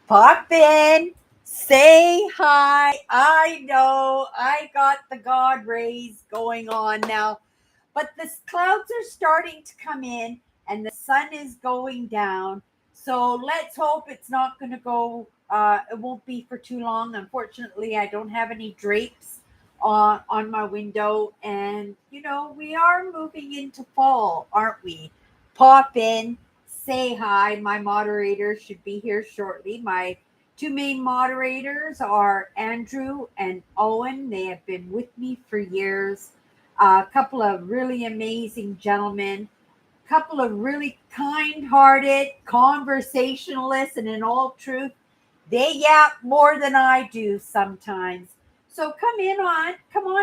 Pop in, say hi. I know I got the God rays going on now, but the clouds are starting to come in and the sun is going down. So let's hope it's not going to go, it won't be for too long. Unfortunately, I don't have any drapes on my window. And, we are moving into fall, aren't we? Pop in, say hi. My moderator should be here shortly. My two main moderators are Andrew and Owen. They have been with me for years. A couple of really amazing gentlemen, couple of really kind-hearted conversationalists, and in all truth, they yap more than I do sometimes. So come on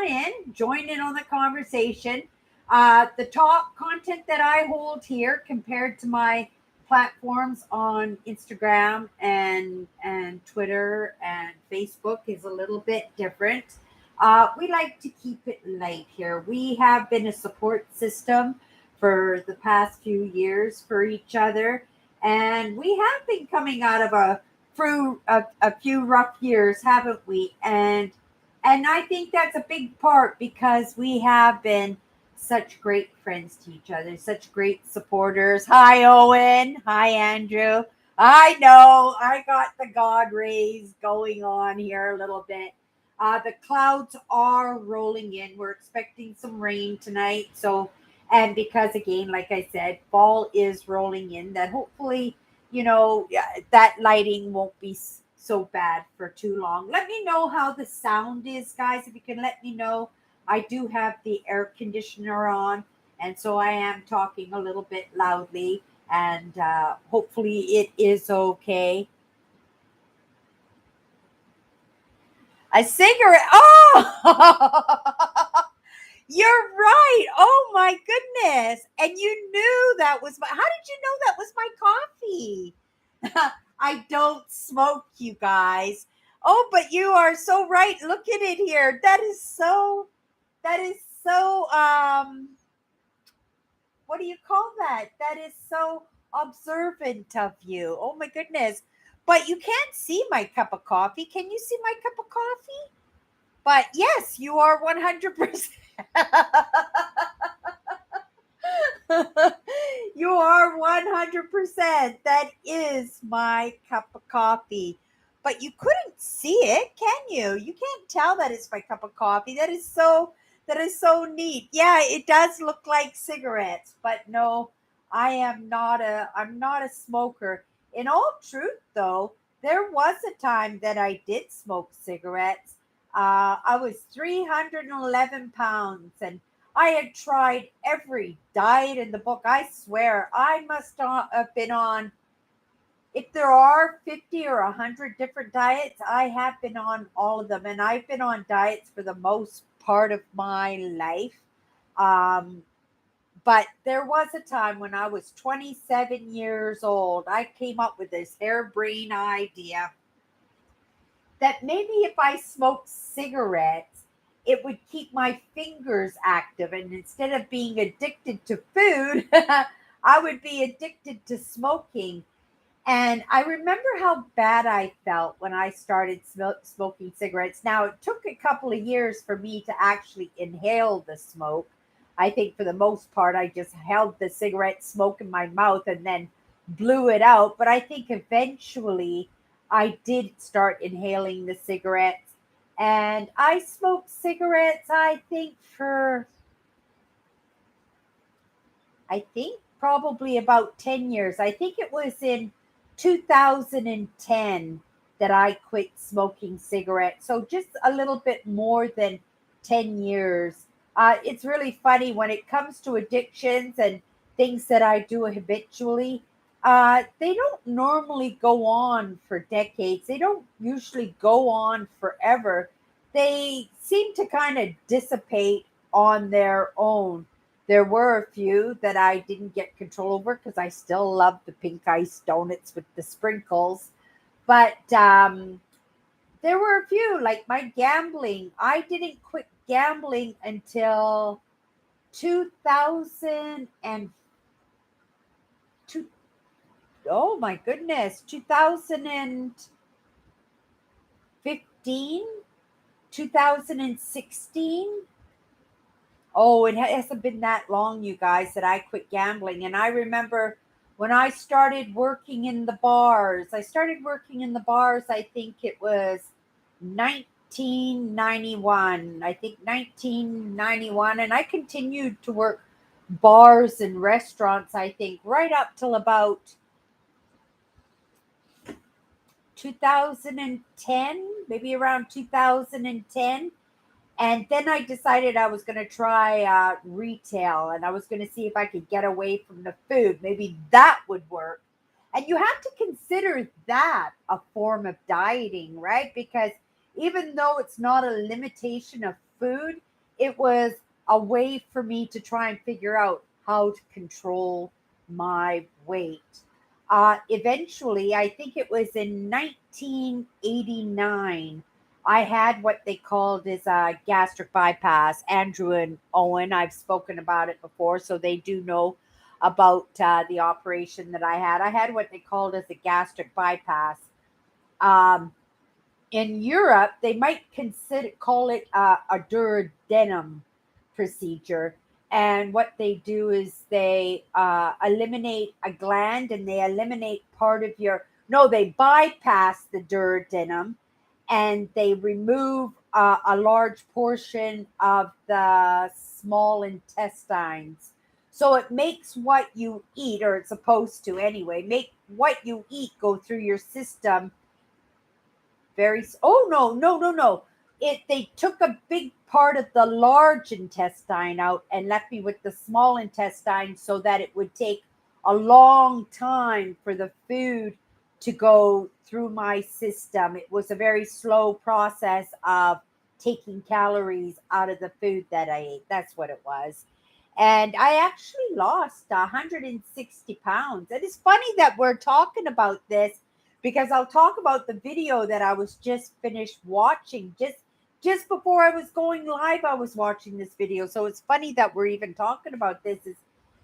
in, join in on the conversation. The top content that I hold here compared to my platforms on Instagram and Twitter and Facebook is a little bit different. We like to keep it light here. We have been a support system for the past few years for each other, and we have been coming out of a few rough years, haven't we? And I think that's a big part because we have been such great friends to each other, such great supporters. Hi, Owen. Hi, Andrew. I know I got the God rays going on here a little bit. The clouds are rolling in. We're expecting some rain tonight. And because again, like I said, fall is rolling in, that hopefully, that lighting won't be so bad for too long. Let me know how the sound is, guys. If you can let me know. I do have the air conditioner on, and so I am talking a little bit loudly, and hopefully it is okay. A cigarette. Oh, you're right. Oh my goodness. And you knew that was how did you know that was my coffee? I don't smoke, you guys. Oh, but you are so right. Look at it here. That is so what do you call that? That is so observant of you. Oh my goodness. But you can't see my cup of coffee. Can you see my cup of coffee? But yes, you are 100%. You are 100%. That is my cup of coffee. But you couldn't see it, can you? You can't tell that it's my cup of coffee. That is so neat. Yeah, it does look like cigarettes, but no, I'm not a smoker. In all truth though, there was a time that I did smoke cigarettes. I was 311 pounds, and I had tried every diet in the book. I swear I must not have been on, if there are 50 or 100 different diets, I have been on all of them. And I've been on diets for the most part of my life. Um, but there was a time when I was 27 years old, I came up with this harebrained idea that maybe if I smoked cigarettes, it would keep my fingers active. And instead of being addicted to food, I would be addicted to smoking. And I remember how bad I felt when I started smoking cigarettes. Now, it took a couple of years for me to actually inhale the smoke. I think for the most part, I just held the cigarette smoke in my mouth and then blew it out. But I think eventually I did start inhaling the cigarettes. And I smoked cigarettes, I think probably about 10 years. I think it was in 2010 that I quit smoking cigarettes. So just a little bit more than 10 years. It's really funny when it comes to addictions and things that I do habitually. They don't normally go on for decades. They don't usually go on forever. They seem to kind of dissipate on their own. There were a few that I didn't get control over because I still love the pink ice donuts with the sprinkles. But there were a few, like my gambling. I didn't quit gambling until 2002. Oh my goodness, 2000. 2016. Oh, it hasn't been that long, you guys, that I quit gambling. And I remember when I started working in the bars, I think it was 1991. I think 1991. And I continued to work bars and restaurants, I think, right up till about 2010, maybe around 2010. And then I decided I was going to try retail, and I was going to see if I could get away from the food. Maybe that would work. And you have to consider that a form of dieting, right? Because even though it's not a limitation of food, it was a way for me to try and figure out how to control my weight. Eventually, I think it was in 1989, I had what they called as a gastric bypass. Andrew and Owen, I've spoken about it before, so they do know about the operation that I had. I had what they called as a gastric bypass. Um, in Europe, they might call it a duodenum procedure. And what they do is they eliminate a gland, and they eliminate part of your. No, they bypass the duodenum, and they remove a large portion of the small intestines. So it makes what you eat, or it's supposed to anyway, make what you eat go through your system oh, no, they took a big part of the large intestine out and left me with the small intestine, so that it would take a long time for the food to go through my system. It was a very slow process of taking calories out of the food that I ate. That's what it was. And I actually lost 160 pounds. It is funny that we're talking about this, because I'll talk about the video that I was just finished watching. Just before I was going live, I was watching this video. So it's funny that we're even talking about this, is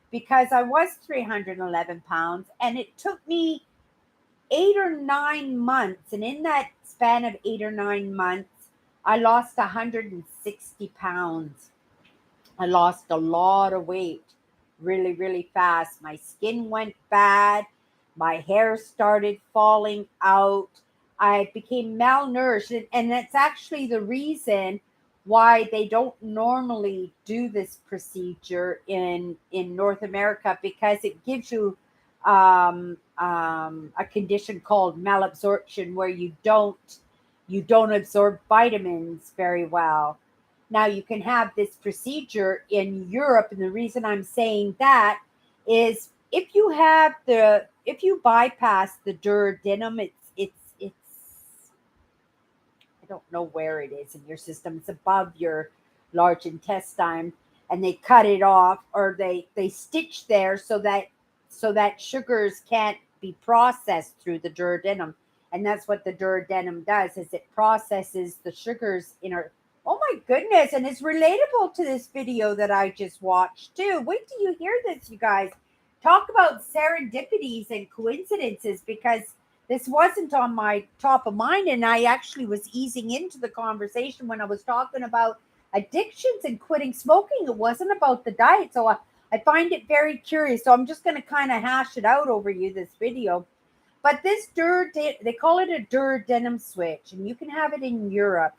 because I was 311 pounds, and it took me 8 or 9 months. And in that span of 8 or 9 months, I lost 160 pounds. I lost a lot of weight really, really fast. My skin went bad. My hair started falling out. I became malnourished. And that's actually the reason why they don't normally do this procedure in North America, because it gives you a condition called malabsorption, where you don't absorb vitamins very well. Now, you can have this procedure in Europe, and the reason I'm saying that is if you bypass the duodenum, it's I don't know where it is in your system. It's above your large intestine, and they cut it off, or they stitch there, so that sugars can't be processed through the duodenum. And that's what the duodenum does, is it processes the sugars in our. Oh my goodness, and it's relatable to this video that I just watched too. Wait till you hear this, you guys. Talk about serendipities and coincidences, because this wasn't on my top of mind, and I actually was easing into the conversation when I was talking about addictions and quitting smoking. It wasn't about the diet. So I find it very curious. So I'm just going to kind of hash it out over you, this video. But this they call it a duodenum switch, and you can have it in Europe.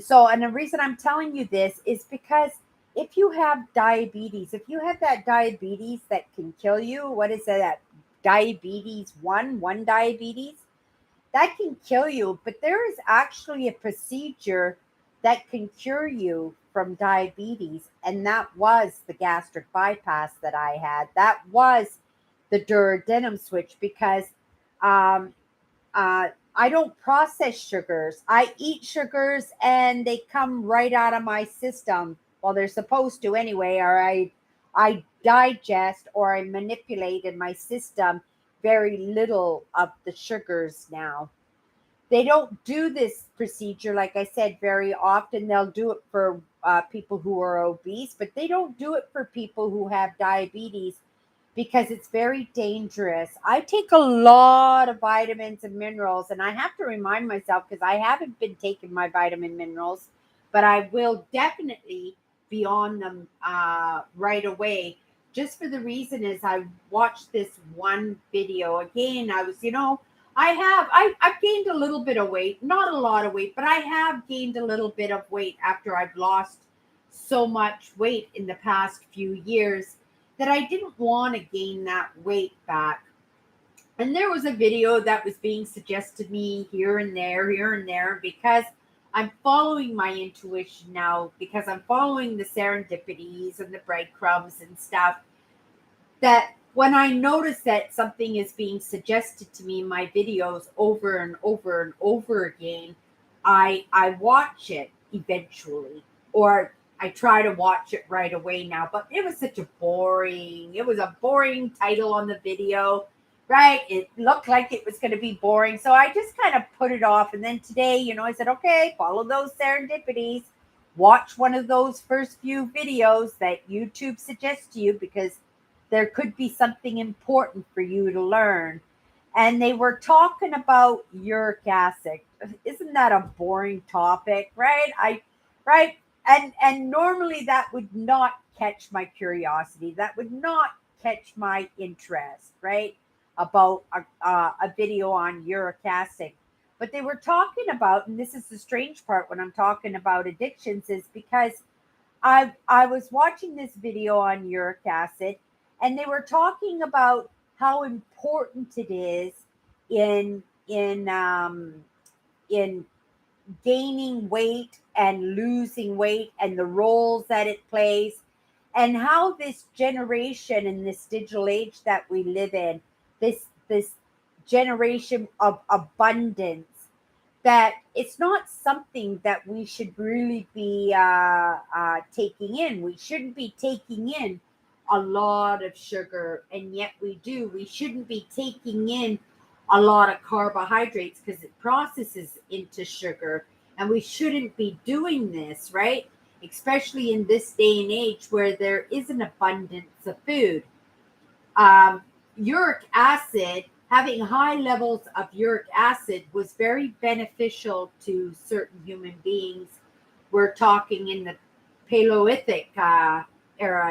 So, and the reason I'm telling you this is because if you have diabetes, if you have that diabetes that can kill you, what is that? Diabetes one diabetes, that can kill you. But there is actually a procedure that can cure you from diabetes. And that was the gastric bypass that I had. That was the duodenum switch, because um, I don't process sugars. I eat sugars, and they come right out of my system. Well, they're supposed to anyway, or I digest, or I manipulate in my system very little of the sugars now. They don't do this procedure, like I said, very often. They'll do it for people who are obese, but they don't do it for people who have diabetes, because it's very dangerous. I take a lot of vitamins and minerals, and I have to remind myself because I haven't been taking my vitamin minerals, but I will definitely be on them right away. Just for the reason is I watched this one video again. I was, I've gained a little bit of weight, not a lot of weight, but I have gained a little bit of weight after I've lost so much weight in the past few years that I didn't want to gain that weight back. And there was a video that was being suggested to me here and there, because I'm following my intuition now, because I'm following the serendipities and the breadcrumbs and stuff, that when I notice that something is being suggested to me in my videos over and over and over again, I watch it eventually, or I try to watch it right away now. But it was it was a boring title on the video, right? It looked like it was going to be boring. So I just kind of put it off. And then today, I said, okay, follow those serendipities. Watch one of those first few videos that YouTube suggests to you, because there could be something important for you to learn. And they were talking about uric acid. Isn't that a boring topic, right? Right? And normally that would not catch my curiosity. That would not catch my interest, right? About a video on uric acid. But they were talking about, and this is the strange part when I'm talking about addictions, is because I was watching this video on uric acid, and they were talking about how important it is in in gaining weight and losing weight, and the roles that it plays, and how this generation in this digital age that we live in, this generation of abundance, that it's not something that we should really be taking in. We shouldn't be taking in a lot of sugar, and yet we do. We shouldn't be taking in a lot of carbohydrates because it processes into sugar, and we shouldn't be doing this, right? Especially in this day and age where there is an abundance of food. Uric acid, having high levels of uric acid was very beneficial to certain human beings. We're talking in the Paleolithic era,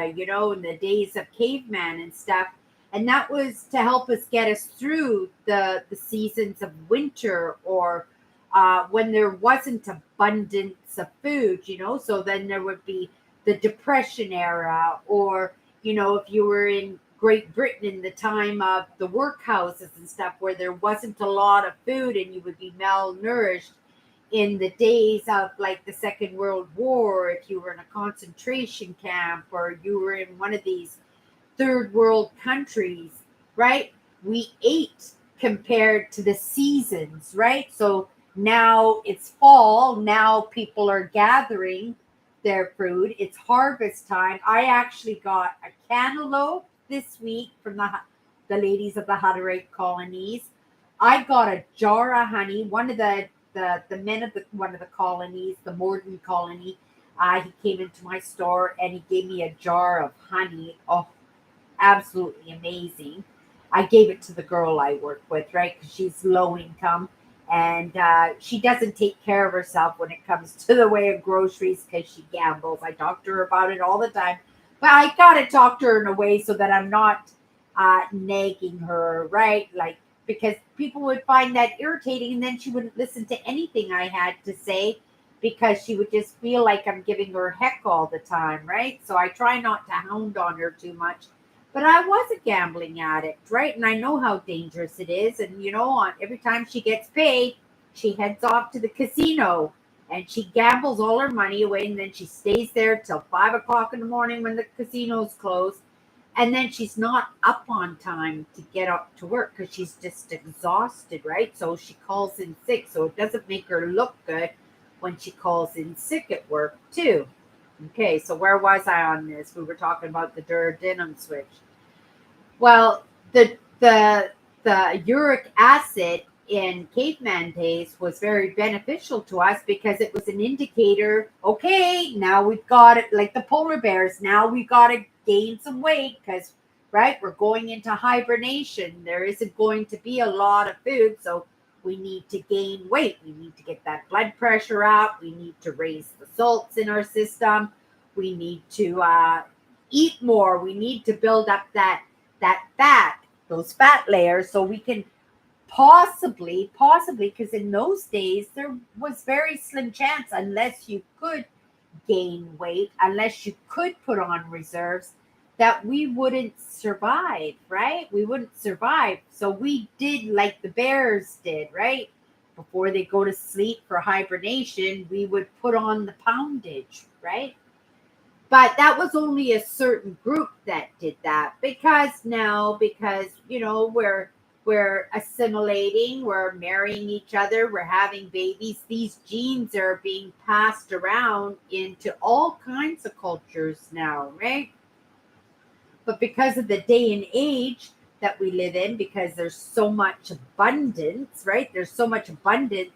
in the days of caveman and stuff. And that was to help us get us through the seasons of winter, or when there wasn't abundance of food, So then there would be the Depression era, or, if you were in Great Britain in the time of the workhouses and stuff, where there wasn't a lot of food and you would be malnourished in the days of like the Second World War, if you were in a concentration camp, or you were in one of these third world countries, right? We ate compared to the seasons, right? So now it's fall. Now people are gathering their food. It's harvest time. I actually got a cantaloupe this week from the ladies of the Hutterite colonies. I got a jar of honey. One of the men of one of the colonies, the Morden colony, he came into my store and he gave me a jar of honey. Oh, absolutely amazing. I gave it to the girl I work with, right? Because she's low income, and she doesn't take care of herself when it comes to the way of groceries, because she gambles. I talk to her about it all the time, but I gotta talk to her in a way so that I'm not nagging her, right? Like, because people would find that irritating, and then she wouldn't listen to anything I had to say, because she would just feel like I'm giving her heck all the time, right? So I try not to hound on her too much. But I was a gambling addict, right? And I know how dangerous it is. And, every time she gets paid, she heads off to the casino and she gambles all her money away. And then she stays there till 5 o'clock in the morning when the casino's closed. And then she's not up on time to get up to work because she's just exhausted, right? So she calls in sick. So it doesn't make her look good when she calls in sick at work, too. Okay, so where was I on this? We were talking about the duodenum switch. Well, the uric acid in caveman days was very beneficial to us because it was an indicator. Okay, now we've got it, like the polar bears. Now we've got to gain some weight because right? We're going into hibernation. There isn't going to be a lot of food. So we need to gain weight. We need to get that blood pressure up. We need to raise the salts in our system. We need to eat more. We need to build up that fat, those fat layers, so we can possibly, because in those days there was very slim chance, unless you could gain weight, unless you could put on reserves, that we wouldn't survive, right? We wouldn't survive. So we did like the bears did, right? Before they go to sleep for hibernation, we would put on the poundage, right? But that was only a certain group that did that, because now, we're assimilating, we're marrying each other, we're having babies, these genes are being passed around into all kinds of cultures now, right? But because of the day and age that we live in, because there's so much abundance, right? There's so much abundance,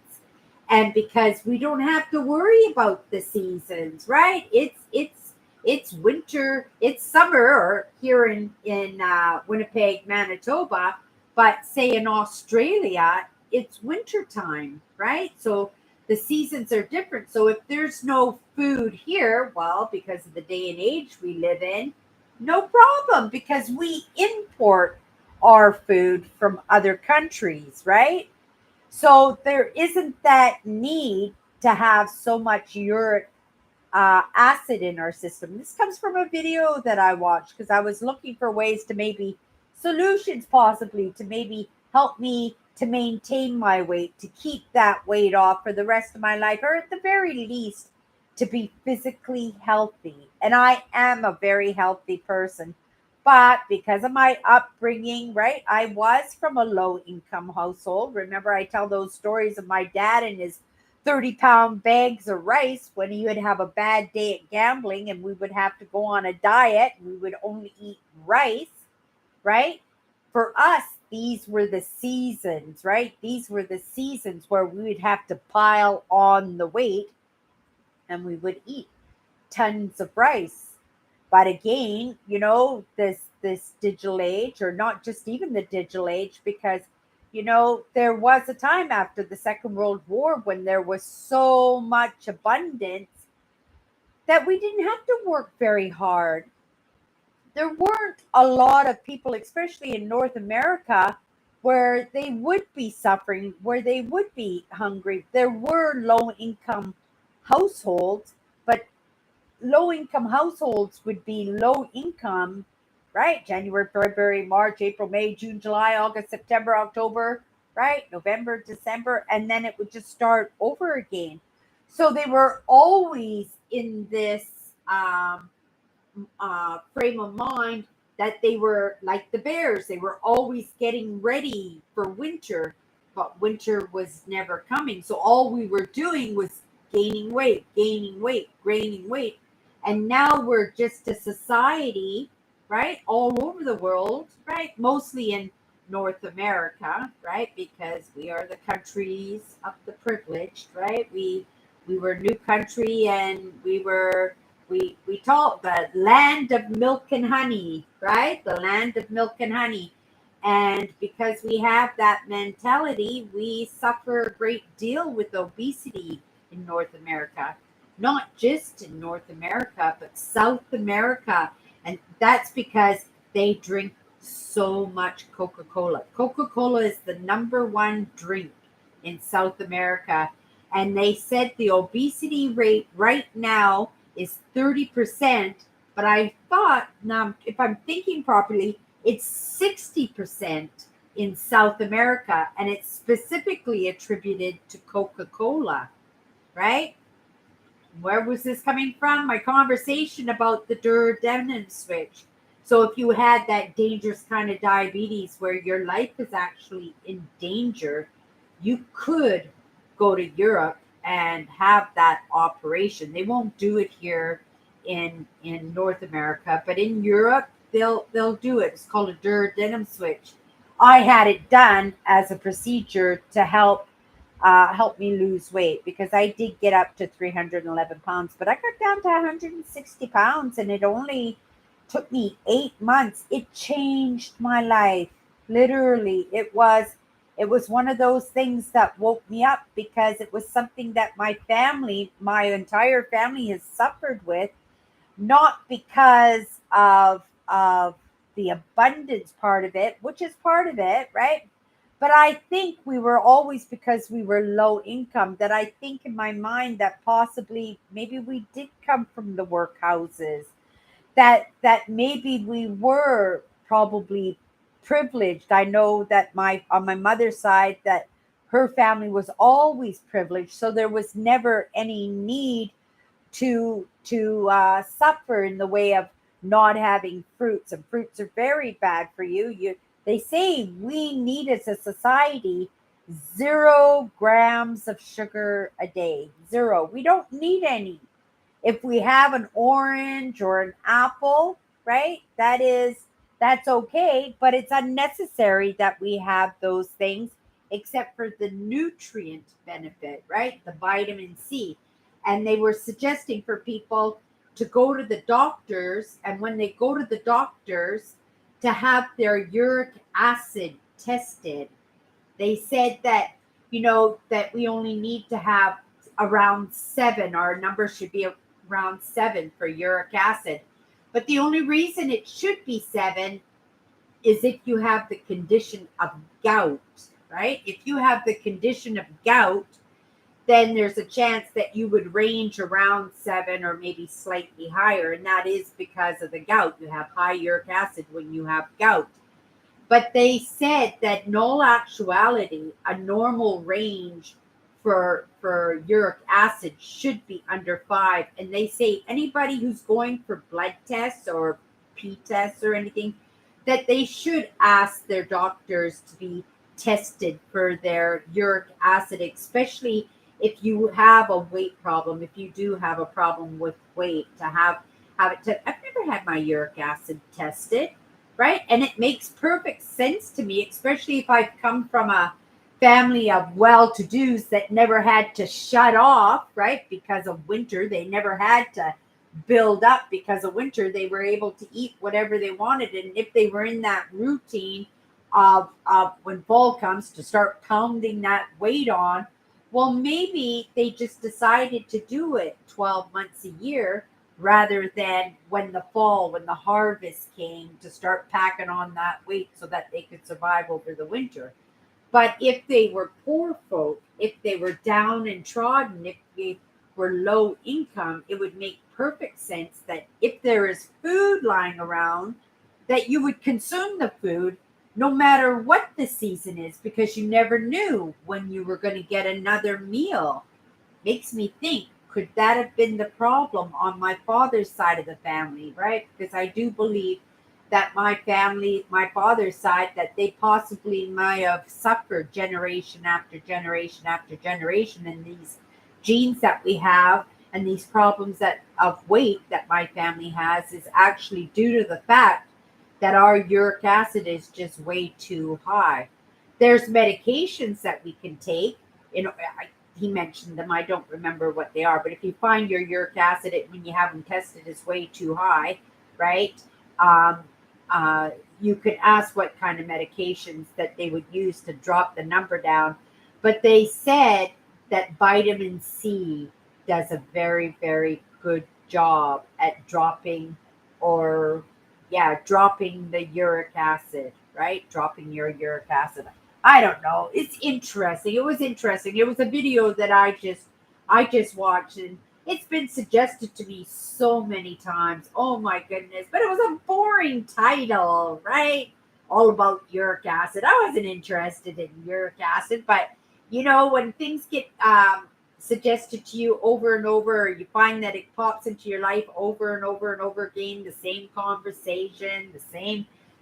and because we don't have to worry about the seasons, right? It's winter, it's summer here in Winnipeg, Manitoba, but say in Australia, it's winter time, right? So the seasons are different. So if there's no food here, well, because of the day and age we live in, no problem, because we import our food from other countries, right? So there isn't that need to have so much uric acid in our system. This comes from a video that I watched because I was looking for ways to maybe solutions, possibly to maybe help me to maintain my weight, to keep that weight off for the rest of my life, or at the very least, to be physically healthy. And I am a very healthy person. But because of my upbringing, right, I was from a low income household. Remember, I tell those stories of my dad and his 30-pound bags of rice when he would have a bad day at gambling, and we would have to go on a diet and we would only eat rice, right? For us, these were the seasons, right? These were the seasons where we would have to pile on the weight, and we would eat tons of rice. But again, this digital age, or not just even the digital age, because there was a time after the Second World War when there was so much abundance that we didn't have to work very hard. There weren't a lot of people, especially in North America, where they would be suffering, where they would be hungry. There were low income households, but low income households would be low income, right? January, February, March, April, May, June, July, August, September, October, right? November, December, and then it would just start over again. So they were always in this frame of mind that they were like the bears. They were always getting ready for winter, but winter was never coming. So all we were doing was gaining weight, gaining weight, gaining weight. And now we're just a society, right, all over the world, right, mostly in North America, right, because we are the countries of the privileged, right? We were a new country, and we talk the land of milk and honey, right? The land of milk and honey. And because we have that mentality, we suffer a great deal with obesity in North America. Not just in North America, but South America. And that's because they drink so much Coca Cola. Coca Cola is the number one drink in South America. And they said the obesity rate right now is 30%. But I thought, now, if I'm thinking properly, it's 60% in South America. And it's specifically attributed to Coca Cola, right? Where was this coming from? My conversation about the duodenum switch. So if you had that dangerous kind of diabetes where your life is actually in danger, you could go to Europe and have that operation. They won't do it here in North America, but in Europe they'll do it. It's called a duodenum switch. I had it done as a procedure to help me lose weight, because I did get up to 311 pounds, but I got down to 160 pounds, and it only Took me 8 months. It changed my life. Literally, it was one of those things that woke me up because it was something that my entire family has suffered with, not because of the abundance part of it, which is part of it, right? But I think we were always, because we were low income, that I think in my mind that possibly maybe we did come from the workhouses, that maybe we were probably privileged. I know that my on my mother's side, that her family was always privileged, so there was never any need to suffer in the way of not having fruits, and fruits are very bad for you. They say we need, as a society, 0 grams of sugar a day. Zero. We don't need any. If we have an orange or an apple, right? That's okay, but it's unnecessary that we have those things, except for the nutrient benefit, right? The vitamin C. And they were suggesting for people to go to the doctors, and when they go to the doctors, to have their uric acid tested. They said that, that we only need to have around 7. Our number should be around 7 for uric acid. But the only reason it should be 7 is if you have the condition of gout, right? If you have the condition of gout, then there's a chance that you would range around 7 or maybe slightly higher. And that is because of the gout. You have high uric acid when you have gout. But they said that in all actuality, a normal range for uric acid should be under 5. And they say anybody who's going for blood tests or P tests or anything, that they should ask their doctors to be tested for their uric acid, especially if you have a weight problem. If you do have a problem with weight, to have it. I've never had my uric acid tested, right? And it makes perfect sense to me, especially if I've come from a family of well-to-dos that never had to shut off, right? Because of winter, they never had to build up because of winter. They were able to eat whatever they wanted, and if they were in that routine of when fall comes, to start pounding that weight on, well, maybe they just decided to do it 12 months a year rather than when the fall, when the harvest came, to start packing on that weight so that they could survive over the winter. But if they were poor folk, if they were down and trodden, if they were low income, it would make perfect sense that if there is food lying around, that you would consume the food no matter what the season is, because you never knew when you were going to get another meal. Makes me think, could that have been the problem on my father's side of the family, right? Because I do believe that my family, my father's side, that they possibly might have suffered generation after generation after generation, and these genes that we have and these problems that of weight that my family has is actually due to the fact that our uric acid is just way too high. There's medications that we can take. He mentioned them. I don't remember what they are, but if you find your uric acid when you have them tested is way too high, right? Um, you could ask what kind of medications that they would use to drop the number down. But they said that vitamin C does a very, very good job at dropping, or yeah, dropping the uric acid, right? Dropping your uric acid. I don't know. It's interesting. It was interesting. It was a video that I just watched, and it's been suggested to me so many times. Oh my goodness. But it was a boring title, right? All about uric acid. I wasn't interested in uric acid, but when things get suggested to you over and over, or you find that it pops into your life over and over and over again, the same conversation,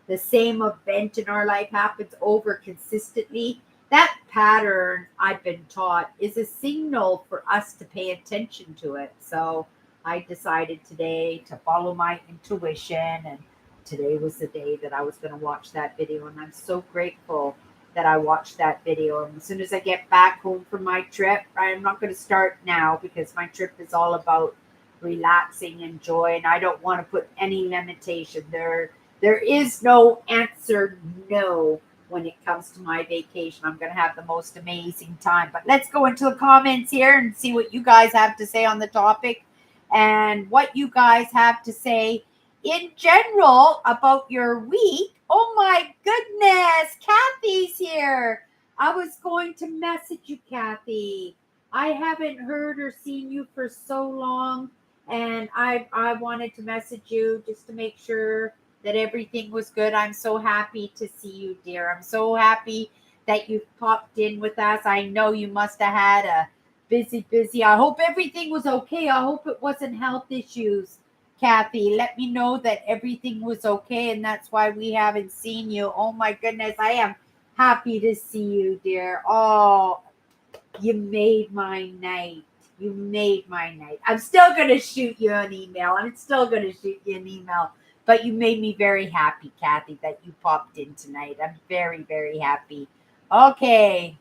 the same event in our life happens over consistently, that pattern, I've been taught, is a signal for us to pay attention to it. So I decided today to follow my intuition, and today was the day that I was going to watch that video, and I'm so grateful that I watched that video. And as soon as I get back home from my trip, I'm not going to start now because my trip is all about relaxing and joy. And I don't want to put any limitation. There is no answer no when it comes to my vacation. I'm going to have the most amazing time. But let's go into the comments here and see what you guys have to say on the topic and what you guys have to say in general about your week. Oh my goodness, Kathy's here. I was going to message you, Kathy. I haven't heard or seen you for so long, and I wanted to message you just to make sure that everything was good. I'm so happy to see you, dear. I'm so happy that you popped in with us. I know you must have had a busy. I hope everything was okay. I hope it wasn't health issues, Kathy. Let me know that everything was okay, and that's why we haven't seen you. Oh my goodness, I am happy to see you, dear. Oh, you made my night. You made my night. I'm still going to shoot you an email. But you made me very happy, Kathy, that you popped in tonight. I'm very, very happy. Okay.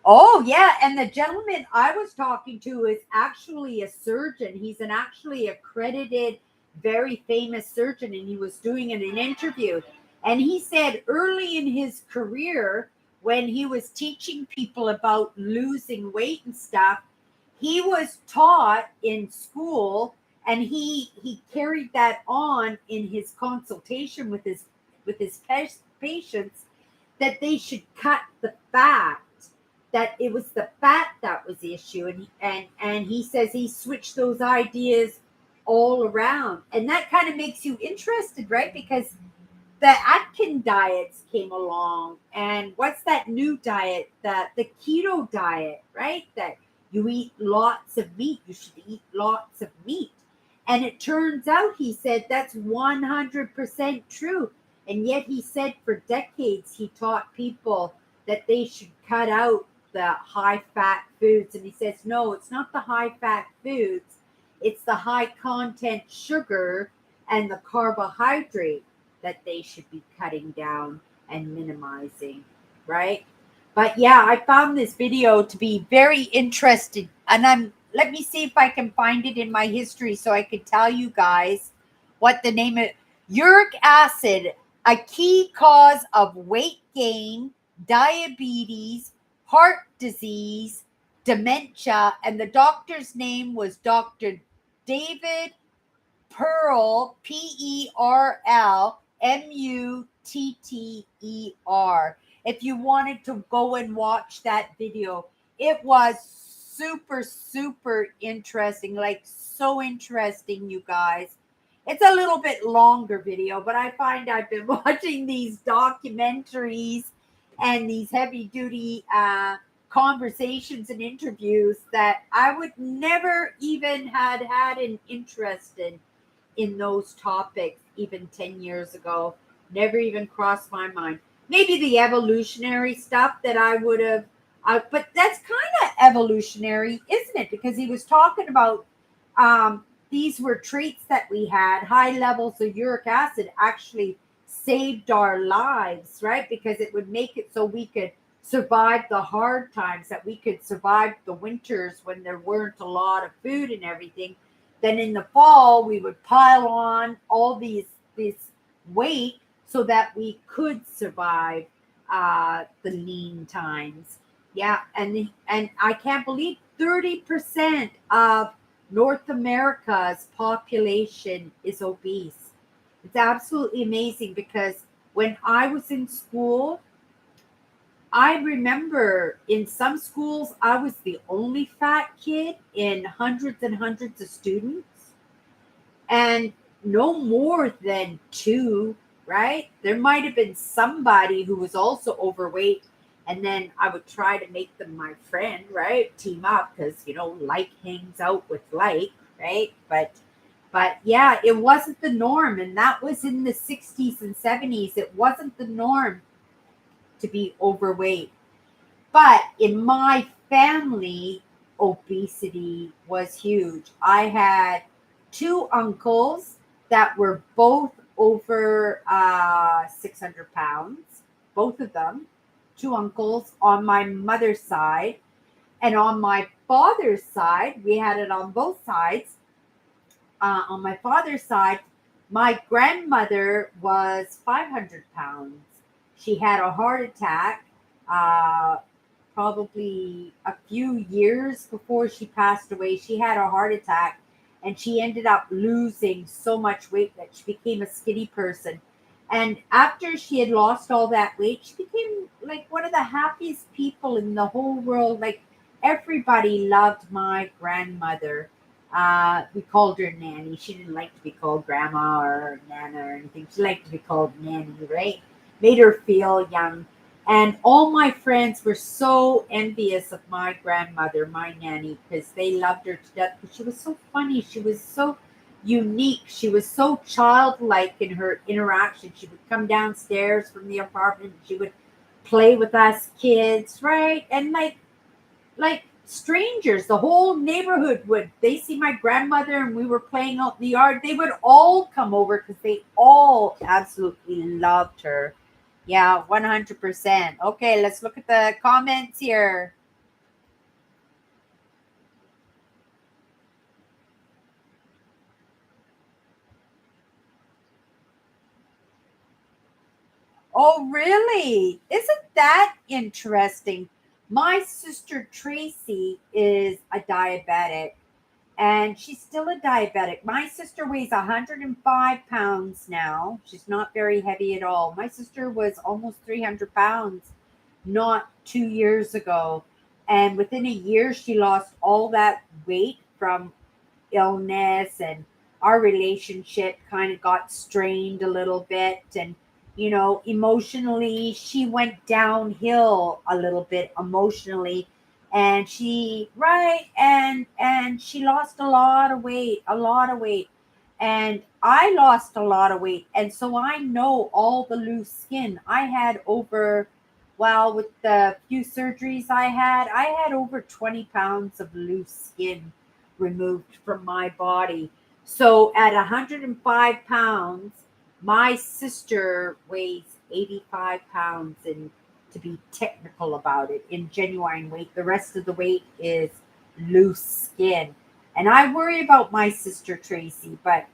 Oh, yeah. And the gentleman I was talking to is actually a surgeon. He's an actually accredited, very famous surgeon, and he was doing an interview. And he said early in his career, when he was teaching people about losing weight and stuff, he was taught in school, and he carried that on in his consultation with his patients, that they should cut the fat, that it was the fat that was the issue. And he says he switched those ideas all around. And that kind of makes you interested, right? Because the Atkins diets came along, and what's that new diet? The keto diet, right? That you eat lots of meat. You should eat lots of meat. And it turns out, he said, that's 100% true. And yet he said for decades he taught people that they should cut out the high fat foods. And he says, no, it's not the high fat foods. It's the high content sugar and the carbohydrate that they should be cutting down and minimizing, right? But yeah, I found this video to be very interesting. And let me see if I can find it in my history so I can tell you guys what the name of uric acid, a key cause of weight gain, diabetes, heart disease, dementia, and the doctor's name was Dr. David Pearl, Perlmutter. If you wanted to go and watch that video, it was super, super interesting. Like, so interesting, you guys. It's a little bit longer video, but I find I've been watching these documentaries and these heavy duty conversations and interviews that I would never even had an interest in those topics even 10 years ago. Never even crossed my mind. Maybe the evolutionary stuff that I would have, but that's kind of evolutionary, isn't it? Because he was talking about these were traits that we had. High levels of uric acid actually saved our lives, right? Because it would make it so we could survive the hard times, that we could survive the winters when there weren't a lot of food and everything. Then in the fall, we would pile on all this weight so that we could survive the lean times. Yeah, and I can't believe 30% of North America's population is obese. It's absolutely amazing, because when I was in school, I remember in some schools I was the only fat kid in hundreds and hundreds of students, and no more than two, right? There might have been somebody who was also overweight, and then I would try to make them my friend, right? Team up, because like hangs out with like, right? But yeah, it wasn't the norm, and that was in the 60s and 70s. It wasn't the norm to be overweight. But in my family, obesity was huge. I had two uncles that were both over 600 pounds, both of them, two uncles on my mother's side. And on my father's side, we had it on both sides. On my father's side, my grandmother was 500 pounds. She had a heart attack uh, probably a few years before she passed away. She had a heart attack and she ended up losing so much weight that she became a skinny person. And after she had lost all that weight, she became like one of the happiest people in the whole world. Like everybody loved my grandmother. We called her Nanny. She didn't like to be called Grandma or Nana or anything. She liked to be called Nanny, right? Made her feel young. And all my friends were so envious of my grandmother, my nanny, because they loved her to death. Because she was so funny. She was so unique. She was so childlike in her interaction. She would come downstairs from the apartment. She would play with us kids, right? And like strangers, the whole neighborhood would. They see my grandmother and we were playing out in the yard. They would all come over because they all absolutely loved her. Yeah, 100%. Okay, let's look at the comments here. Oh, really? Isn't that interesting? My sister Tracy is a diabetic and she's still a diabetic. My sister weighs 105 pounds now. She's not very heavy at all. My sister was almost 300 pounds not 2 years ago. And within a year, she lost all that weight from illness, and our relationship kind of got strained a little bit. And emotionally she went downhill a little bit emotionally, and she lost a lot of weight, and I lost a lot of weight, and so I know all the loose skin I had over. Well, with the few surgeries I had over 20 pounds of loose skin removed from my body. So at 105 pounds, my sister weighs 85 pounds, and to be technical about it, in genuine weight, the rest of the weight is loose skin. And I worry about my sister Tracy, but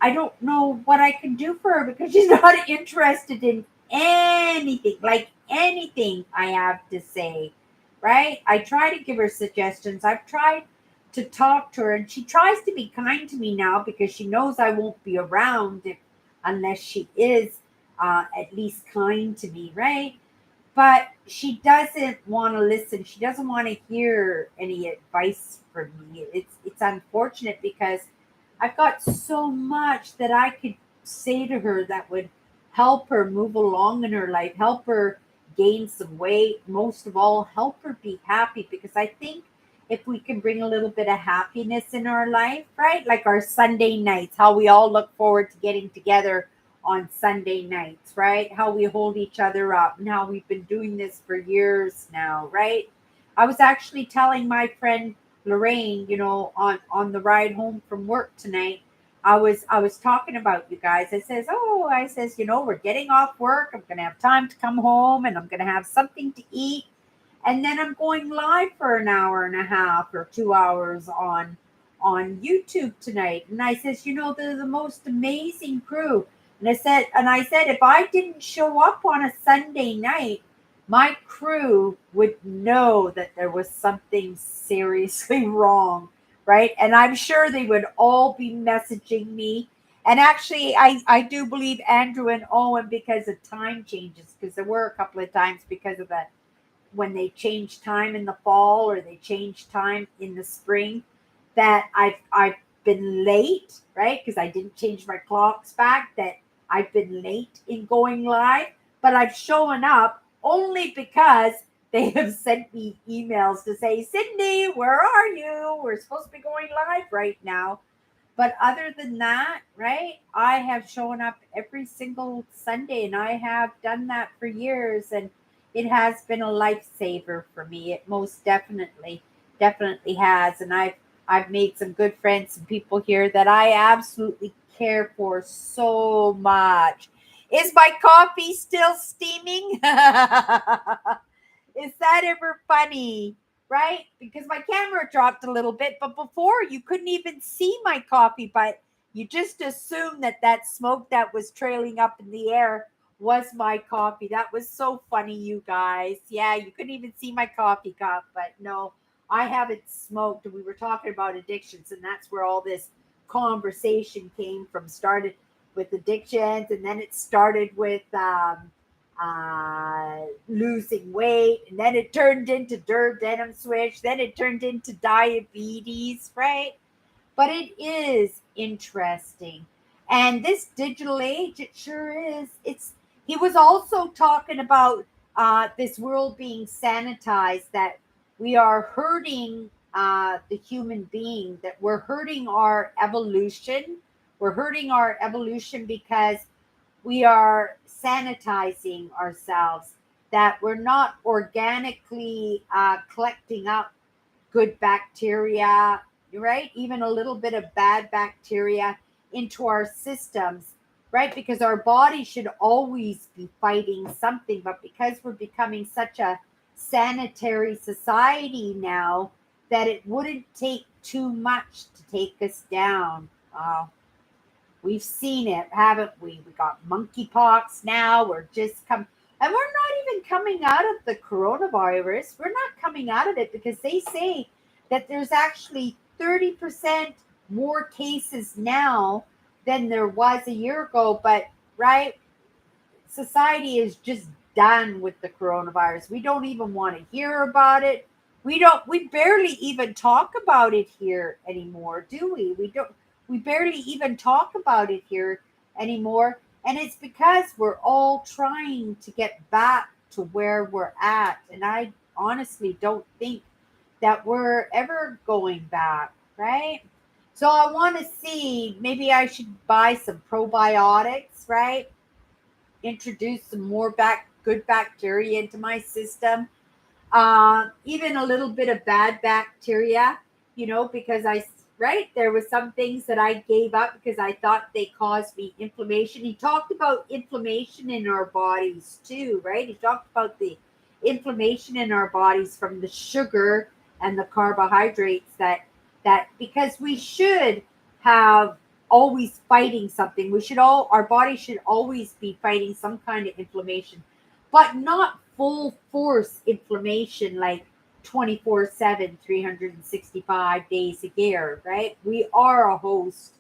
I don't know what I can do for her because she's not interested in anything, like anything I have to say. Right? I try to give her suggestions. I've tried to talk to her, and she tries to be kind to me now because she knows I won't be around unless she is at least kind to me, right? But she doesn't want to listen. She doesn't want to hear any advice from me. It's unfortunate because I've got so much that I could say to her that would help her move along in her life, help her gain some weight, most of all, help her be happy. Because I think if we can bring a little bit of happiness in our life, right? Like our Sunday nights, how we all look forward to getting together on Sunday nights, right? How we hold each other up, and how we've been doing this for years now, right? I was actually telling my friend Lorraine, on the ride home from work tonight, I was talking about you guys. I says, we're getting off work. I'm gonna have time to come home and I'm gonna have something to eat. And then I'm going live for an hour and a half or 2 hours on YouTube tonight. And I says, they're the most amazing crew. And I said, if I didn't show up on a Sunday night, my crew would know that there was something seriously wrong, right? And I'm sure they would all be messaging me. And actually, I do believe Andrew and Owen, because of time changes, because there were a couple of times because of that when they change time in the fall or they change time in the spring, that I've been late, right? Because I didn't change my clocks back, that I've been late in going live, but I've shown up only because they have sent me emails to say, Sydney, where are you? We're supposed to be going live right now. But other than that, right, I have shown up every single Sunday, and I have done that for years, and it has been a lifesaver for me. It most definitely has. And I've made some good friends and people here that I absolutely care for so much. Is my coffee still steaming? Is that ever funny? Right? Because my camera dropped a little bit, but before you couldn't even see my coffee, but you just assumed that that smoke that was trailing up in the air was my coffee. That was so funny, you guys. Yeah, you couldn't even see my coffee cup, but no, I haven't smoked. We were talking about addictions, and that's where all this conversation came from. Started with addictions, and then it started with losing weight, and then it turned into denim switch, then it turned into diabetes, right? But it is interesting. And this digital age, it sure is. He was also talking about this world being sanitized, that we are hurting the human being, that we're hurting our evolution. We're hurting our evolution because we are sanitizing ourselves, that we're not organically collecting up good bacteria, right? Even a little bit of bad bacteria into our systems, right? Because our body should always be fighting something, but because we're becoming such a sanitary society now, that it wouldn't take too much to take us down. We've seen it, haven't we? We got monkeypox now. We're just and we're not even coming out of the coronavirus. We're not coming out of it because they say that there's actually 30% more cases now than there was a year ago. But, right, society is just done with the coronavirus. We don't even want to hear about it. We barely even talk about it here anymore, do we? We barely even talk about it here anymore. And it's because we're all trying to get back to where we're at. And I honestly don't think that we're ever going back, right? So I want to see, maybe I should buy some probiotics, right? Introduce some more good bacteria into my system, even a little bit of bad bacteria, because right, there was some things that I gave up because I thought they caused me inflammation. He talked about inflammation in our bodies too, right? He talked about the inflammation in our bodies from the sugar and the carbohydrates, that because we should have always fighting something. Our body should always be fighting some kind of inflammation, but not full force inflammation, like 24/7, 365 days a year, right? We are a host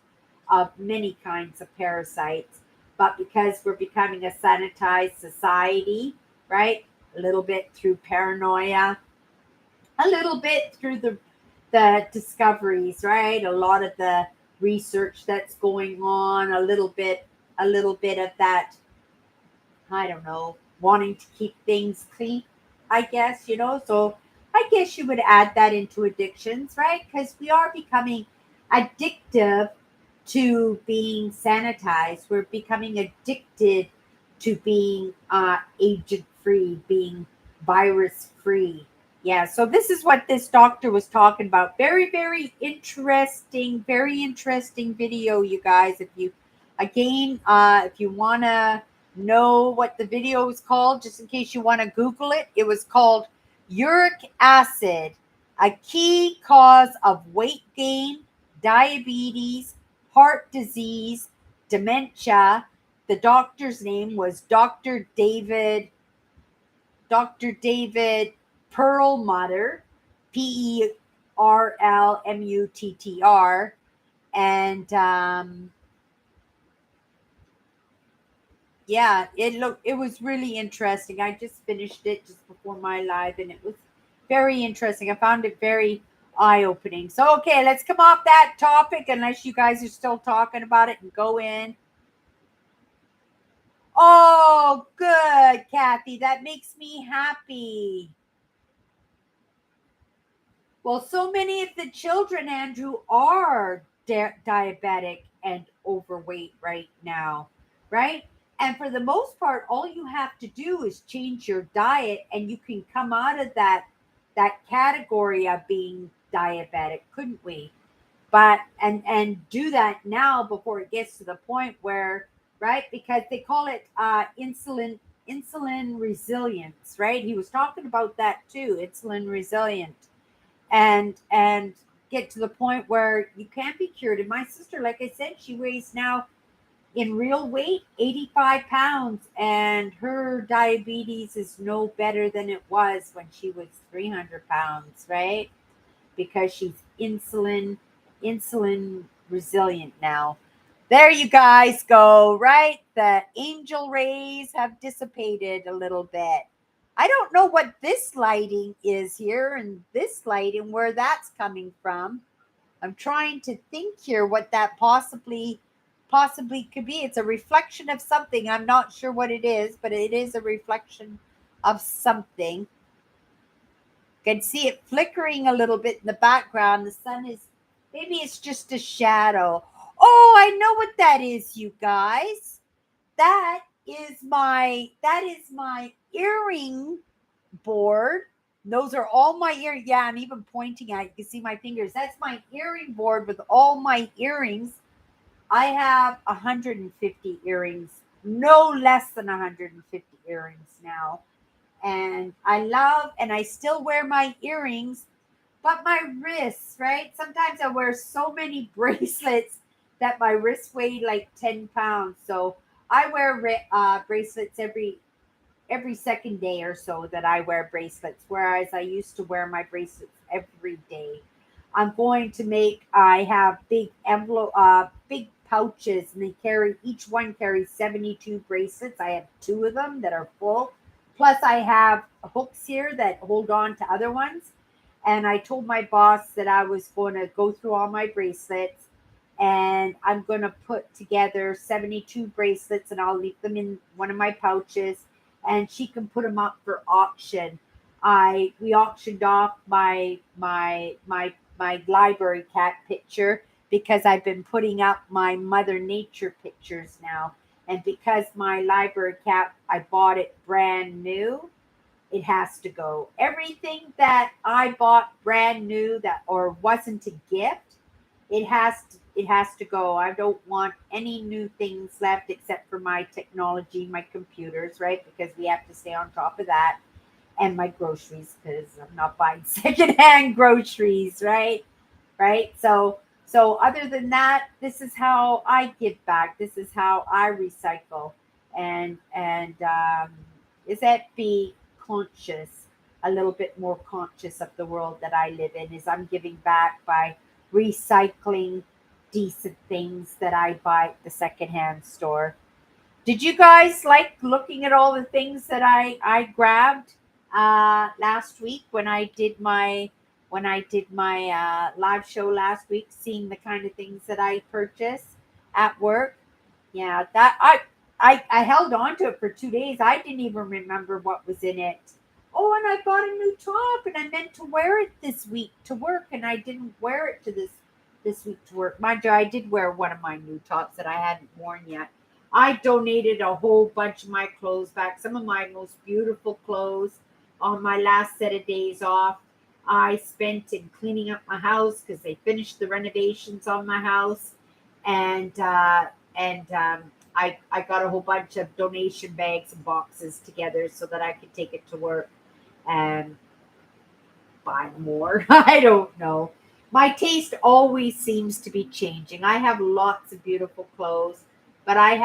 of many kinds of parasites, but because we're becoming a sanitized society, right? A little bit through paranoia, a little bit through the discoveries, right? A lot of the research that's going on, a little bit of that, I don't know, wanting to keep things clean, I guess, So I guess you would add that into addictions, right? Because we are becoming addictive to being sanitized. We're becoming addicted to being agent free, being virus free. Yeah, so this is what this doctor was talking about. Very, very interesting video, you guys. If you want to know what the video was called, just in case you want to Google it, it was called Uric Acid, a Key Cause of Weight Gain, Diabetes, Heart Disease, Dementia. The doctor's name was Dr. David Perlmutter, Perlmuttr, and yeah, it was really interesting. I just finished it just before my live, and it was very interesting. I found it very eye-opening. So okay, let's come off that topic unless you guys are still talking about it, and go in. Oh, good, Kathy. That makes me happy. Well, so many of the children, Andrew, are diabetic and overweight right now, right? And for the most part, all you have to do is change your diet, and you can come out of that category of being diabetic, couldn't we? But and do that now before it gets to the point where, right? Because they call it insulin resilience, right? He was talking about that too, insulin resilient, and get to the point where you can't be cured. And my sister, like I said, she weighs now in real weight 85 pounds, and her diabetes is no better than it was when she was 300 pounds, right? Because she's insulin resilient now. There you guys go, right? The angel rays have dissipated a little bit. I don't know what this lighting is here and this lighting, where that's coming from. I'm trying to think here what that possibly could be. It's a reflection of something. I'm not sure what it is, but it is a reflection of something. Can see it flickering a little bit in the background. The sun is, maybe it's just a shadow. Oh, I know what that is, you guys. That is my earring board. Those are all my earrings. Yeah, I'm even pointing at it. You can see my fingers. That's my earring board with all my earrings. I have 150 earrings, no less than 150 earrings now. And I still wear my earrings, but my wrists, right? Sometimes I wear so many bracelets that my wrists weigh like 10 pounds. So I wear bracelets every second day or so, that I wear bracelets, whereas I used to wear my bracelets every day. I'm going to make, I have big big pouches, and each one carries 72 bracelets. I have two of them that are full. Plus, I have hooks here that hold on to other ones. And I told my boss that I was going to go through all my bracelets, and I'm going to put together 72 bracelets, and I'll leave them in one of my pouches, and she can put them up for auction. We auctioned off my library cat picture, because I've been putting up my Mother Nature pictures now. And because my library cat, I bought it brand new, it has to go. Everything that I bought brand new that or wasn't a gift, it has to go. I don't want any new things left except for my technology, my computers, right? Because we have to stay on top of that, and my groceries, because I'm not buying secondhand groceries, right? Right? So other than that, this is how I give back. This is how I recycle, and is that be conscious, a little bit more conscious of the world that I live in, is I'm giving back by recycling decent things that I buy at the secondhand store. Did you guys like looking at all the things that I grabbed last week when I did my live show last week, seeing the kind of things that I purchased at work? Yeah, that I held on to it for 2 days. I didn't even remember what was in it. Oh, and I bought a new top, and I meant to wear it this week to work, and I didn't wear it to this week to work. Mind you, I did wear one of my new tops that I hadn't worn yet. I donated a whole bunch of my clothes back, some of my most beautiful clothes on my last set of days off. I spent in cleaning up my house because they finished the renovations on my house, and I got a whole bunch of donation bags and boxes together so that I could take it to work and buy more. I don't know. My taste always seems to be changing. I have lots of beautiful clothes, but I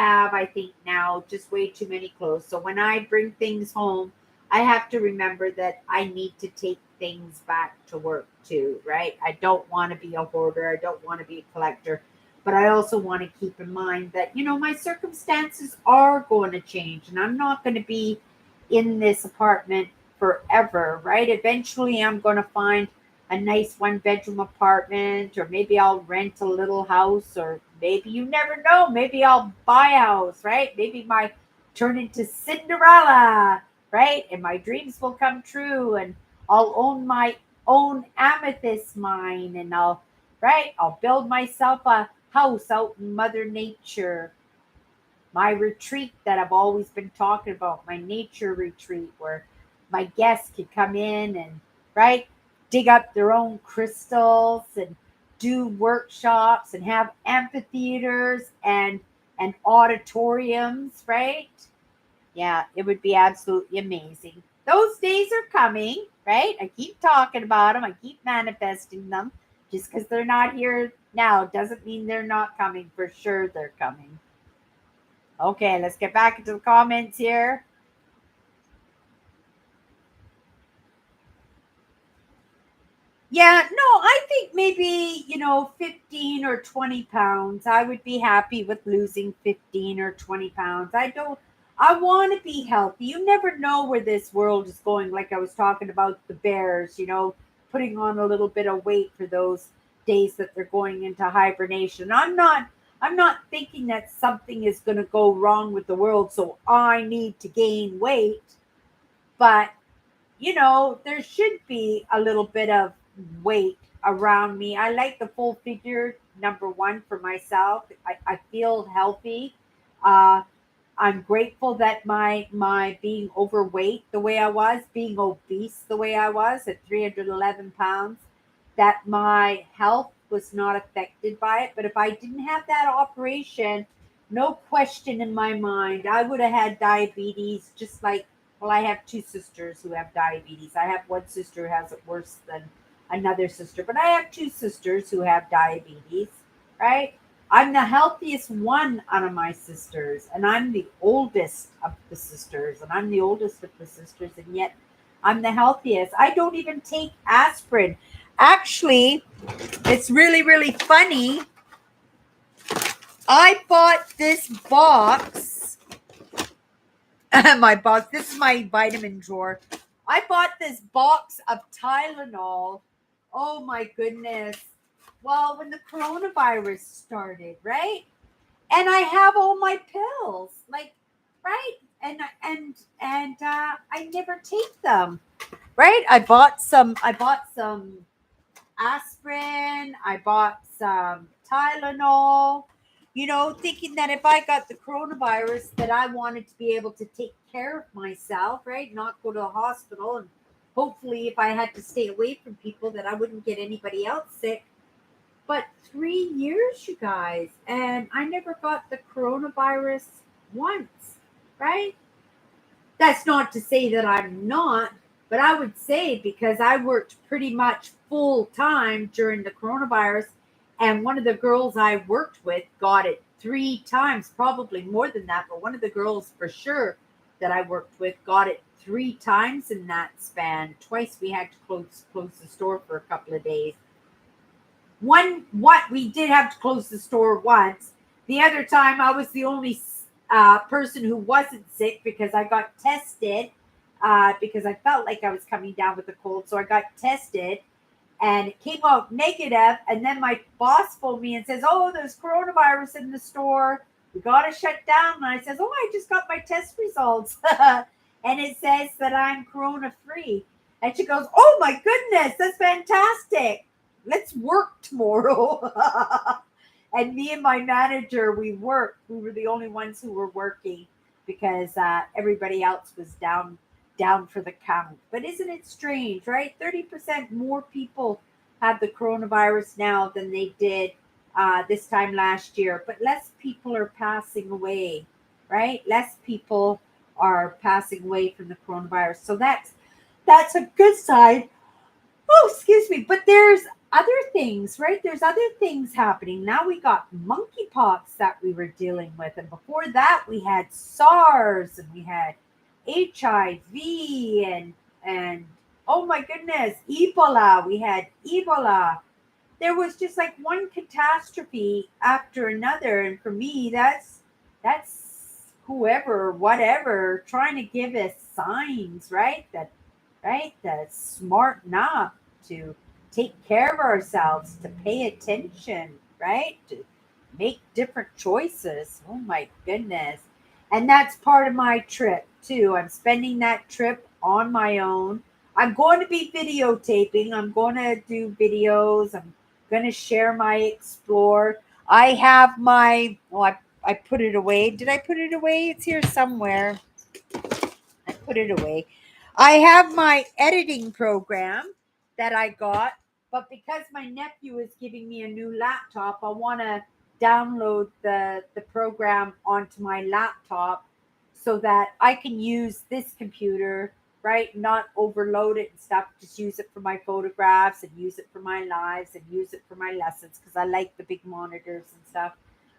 think now, just way too many clothes. So when I bring things home, I have to remember that I need to take things back to work too, right? I don't want to be a hoarder. I don't want to be a collector. But I also want to keep in mind that, my circumstances are going to change, and I'm not going to be in this apartment forever, right? Eventually, I'm going to find a nice one-bedroom apartment, or maybe I'll rent a little house, or maybe, you never know, maybe I'll buy a house, right? Maybe my turn into Cinderella, right? And my dreams will come true, and I'll own my own amethyst mine, and I'll build myself a house out in Mother Nature, my retreat that I've always been talking about, my nature retreat, where my guests could come in and, right, dig up their own crystals and do workshops and have amphitheaters and and auditoriums, right? Yeah, it would be absolutely amazing. Those days are coming, right? I keep talking about them, I keep manifesting them. Just because they're not here now doesn't mean they're not coming. For sure, they're coming. Okay, let's get back into the comments here. Yeah, no, I think maybe, 15 or 20 pounds. I would be happy with losing 15 or 20 pounds. I want to be healthy. You never know where this world is going. Like I was talking about the bears, putting on a little bit of weight for those days that they're going into hibernation. I'm not thinking that something is going to go wrong with the world, so I need to gain weight, but there should be a little bit of weight around me. I like the full figure, number one, for myself. I feel healthy. Uh, I'm grateful that my being overweight the way I was, being obese the way I was at 311 pounds, that my health was not affected by it. But if I didn't have that operation, no question in my mind, I would have had diabetes just like, well, I have two sisters who have diabetes. I have one sister who has it worse than another sister, but I have two sisters who have diabetes, right? I'm the healthiest one out of my sisters, and I'm the oldest of the sisters, and I'm the oldest of the sisters, and yet I'm the healthiest. I don't even take aspirin. Actually, it's really, really funny. I bought this box. My box. This is my vitamin drawer. I bought this box of Tylenol. Oh my goodness. Well, when the coronavirus started, right? And I have all my pills, like, right? And I never take them, right? I bought some aspirin, I bought some Tylenol, thinking that if I got the coronavirus, that I wanted to be able to take care of myself, right? Not go to the hospital, and hopefully if I had to stay away from people, that I wouldn't get anybody else sick. But 3 years, you guys, and I never got the coronavirus once, right? That's not to say that I'm not, but I would say because I worked pretty much full time during the coronavirus, and one of the girls I worked with got it 3 times, probably more than that, but one of the girls for sure that I worked with got it 3 times in that span. Twice we had to close the store for a couple of days. What we did have to close the store once. The other time, I was the only person who wasn't sick because I got tested because I felt like I was coming down with a cold. So I got tested and it came out negative. And then my boss phoned me and says, "Oh, there's coronavirus in the store. We got to shut down." And I says, "Oh, I just got my test results." And it says that I'm corona free. And she goes, "Oh my goodness, that's fantastic. Let's work tomorrow." And me and my manager, we worked. We were the only ones who were working because everybody else was down for the count. But isn't it strange, right? 30% more people have the coronavirus now than they did this time last year. But less people are passing away, right? Less people are passing away from the coronavirus. So that's a good sign. Oh, excuse me. But there's other things, right? There's other things happening. Now we got monkeypox that we were dealing with. And before that, we had SARS and we had HIV and oh my goodness, Ebola. We had Ebola. There was just like one catastrophe after another. And for me, that's whoever, whatever, trying to give us signs, right? That's smart enough to take care of ourselves, to pay attention, right? To make different choices. Oh my goodness. And that's part of my trip too. I'm spending that trip on my own. I'm going to be videotaping. I'm going to do videos. I'm going to share my explore. I have my, oh, I put it away. Did I put it away? It's here somewhere. I put it away. I have my editing program that I got, but because my nephew is giving me a new laptop, I want to download the program onto my laptop so that I can use this computer, right? Not overload it and stuff. Just use it for my photographs and use it for my lives and use it for my lessons because I like the big monitors and stuff.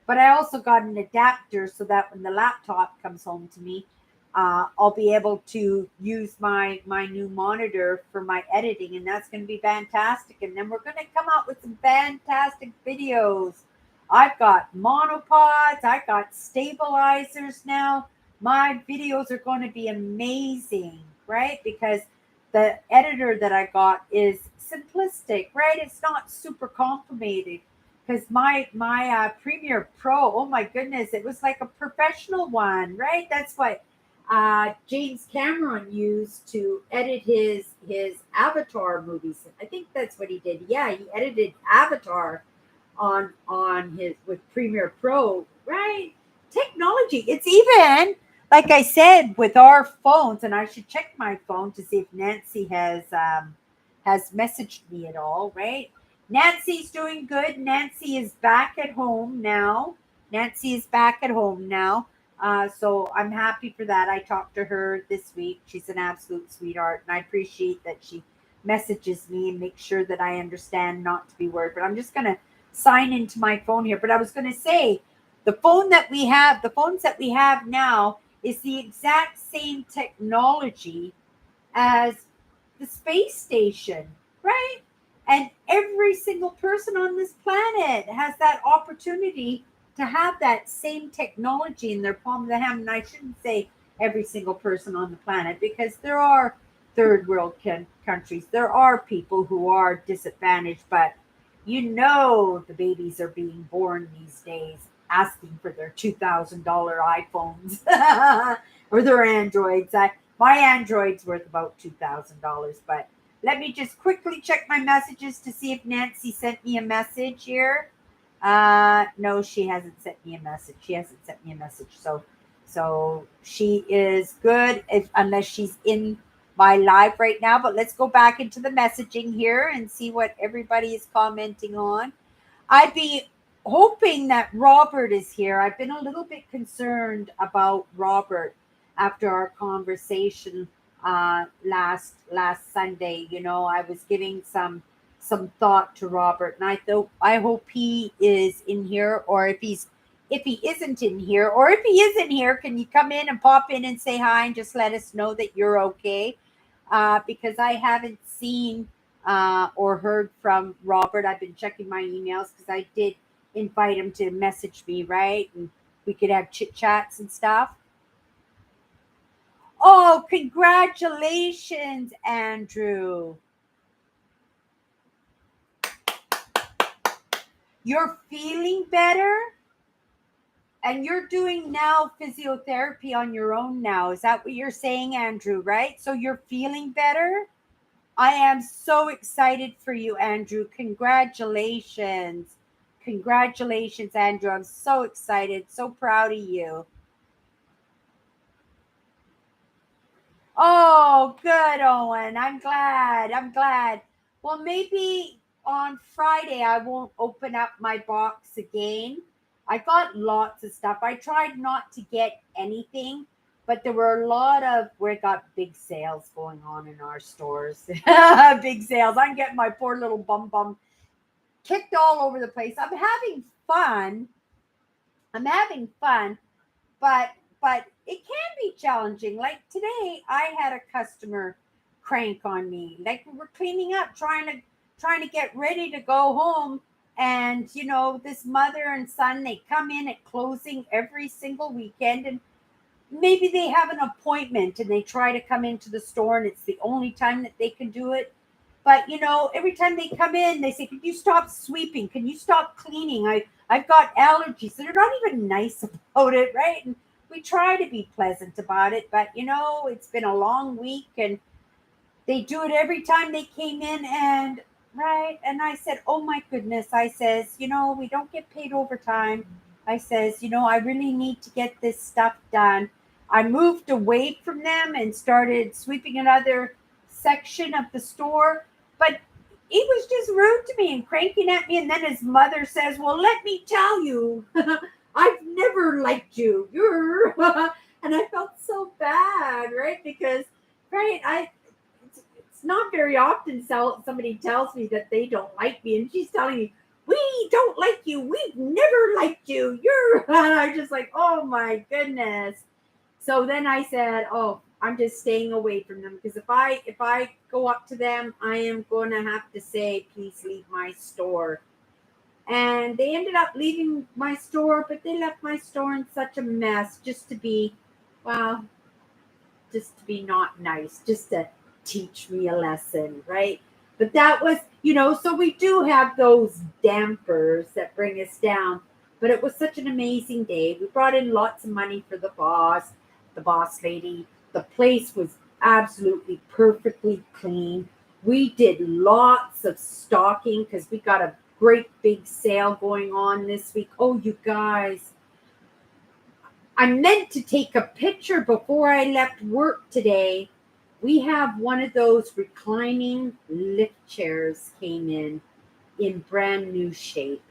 But I also got an adapter so that when the laptop comes home to me, I'll be able to use my new monitor for my editing, and that's going to be fantastic. And then we're going to come out with some fantastic videos. I've got monopods, I've got stabilizers now. My videos are going to be amazing, right? Because the editor that I got is simplistic, right? It's not super complicated. Because my Premiere Pro, oh my goodness, it was like a professional one, right? That's what James Cameron used to edit his Avatar movies. I think that's what he did. Yeah, he edited Avatar on his with Premiere Pro, right? Technology. It's even like I said with our phones, and I should check my phone to see if Nancy has messaged me at all, right? Nancy's doing good. Nancy is back at home now. Nancy is back at home now. So I'm happy for that. I talked to her this week. She's an absolute sweetheart, and I appreciate that she messages me and makes sure that I understand not to be worried. But I'm just gonna sign into my phone here. But I was gonna say the phones that we have now is the exact same technology as the space station, right? And every single person on this planet has that opportunity to have that same technology in their palm of the hand. And I shouldn't say every single person on the planet because there are third world countries. There are people who are disadvantaged, but the babies are being born these days asking for their $2,000 iPhones or their Androids. My Android's worth about $2,000, but let me just quickly check my messages to see if Nancy sent me a message here. No, she hasn't sent me a message. She hasn't sent me a message. So she is good unless she's in my live right now. But let's go back into the messaging here and see what everybody is commenting on. I'd be hoping that Robert is here. I've been a little bit concerned about Robert after our conversation last Sunday. I was giving some thought to Robert, and I hope he is in here, or if he isn't in here, or if he is in here, can you come in and pop in and say hi and just let us know that you're okay? Because I haven't seen or heard from Robert. I've been checking my emails because I did invite him to message me, right? And we could have chit chats and stuff. Oh, congratulations, Andrew. You're feeling better? And you're doing now physiotherapy on your own now. Is that what you're saying, Andrew, right? So you're feeling better? I am so excited for you, Andrew. Congratulations. Congratulations, Andrew. I'm so excited. So proud of you. Oh, good, Owen. I'm glad. I'm glad. Well, maybe on Friday I won't open up my box again. I got lots of stuff. I tried not to get anything, but there were a lot of we got big sales going on in our stores. Big sales. I'm getting my poor little bum kicked all over the place. I'm having fun. But it can be challenging. Like today, I had a customer crank on me. Like we were cleaning up, trying to get ready to go home. And this mother and son, they come in at closing every single weekend, and maybe they have an appointment and they try to come into the store and it's the only time that they can do it. But every time they come in, they say, "Can you stop sweeping? Can you stop cleaning? I've got allergies." They're not even nice about it, right? And we try to be pleasant about it, but it's been a long week and they do it every time they came in, and right. And I said, "Oh my goodness," I says, "we don't get paid overtime." I says, "I really need to get this stuff done." I moved away from them and started sweeping another section of the store. But he was just rude to me and cranking at me. And then his mother says, well, let me tell you, I've never liked you. You're, and I felt so bad, right? Because, right, it's not very often somebody tells me that they don't like me. And she's telling me, we don't like you. We've never liked you. You're, and I'm just like, oh my goodness. So then I said, oh, I'm just staying away from them, because if I go up to them, I am going to have to say, please leave my store. And they ended up leaving my store, but they left my store in such a mess, just to be, well, just to be not nice, just to teach me a lesson, right? But that was, so we do have those dampers that bring us down. But it was such an amazing day. We brought in lots of money for the boss lady. The place was absolutely perfectly clean. We did lots of stocking because we got a great big sale going on this week. Oh, you guys, I meant to take a picture before I left work today. We have one of those reclining lift chairs came in brand new shape,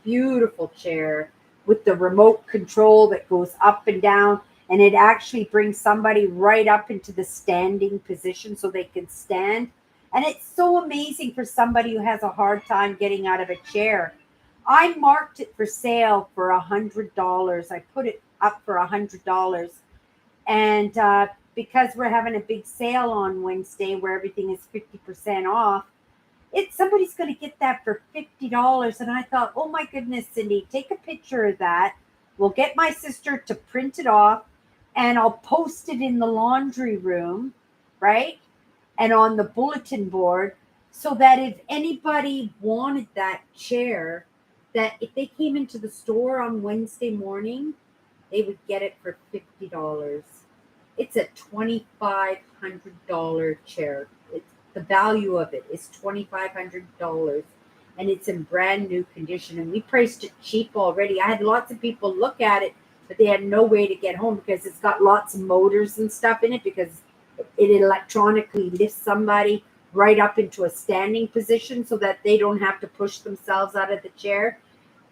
beautiful chair with the remote control that goes up and down. And it actually brings somebody right up into the standing position so they can stand. And it's so amazing for somebody who has a hard time getting out of a chair. I marked it for sale for $100. I put it up for $100. And because we're having a big sale on Wednesday where everything is 50% off, somebody's going to get that for $50. And I thought, oh my goodness, Cindy, take a picture of that. We'll get my sister to print it off, and I'll post it in the laundry room, right? And on the bulletin board, so that if anybody wanted that chair, that if they came into the store on Wednesday morning, they would get it for $50. It's a $2,500 chair. The value of it is $2,500, and it's in brand new condition. And we priced it cheap already. I had lots of people look at it, but they had no way to get home because it's got lots of motors and stuff in it, because it electronically lifts somebody right up into a standing position so that they don't have to push themselves out of the chair.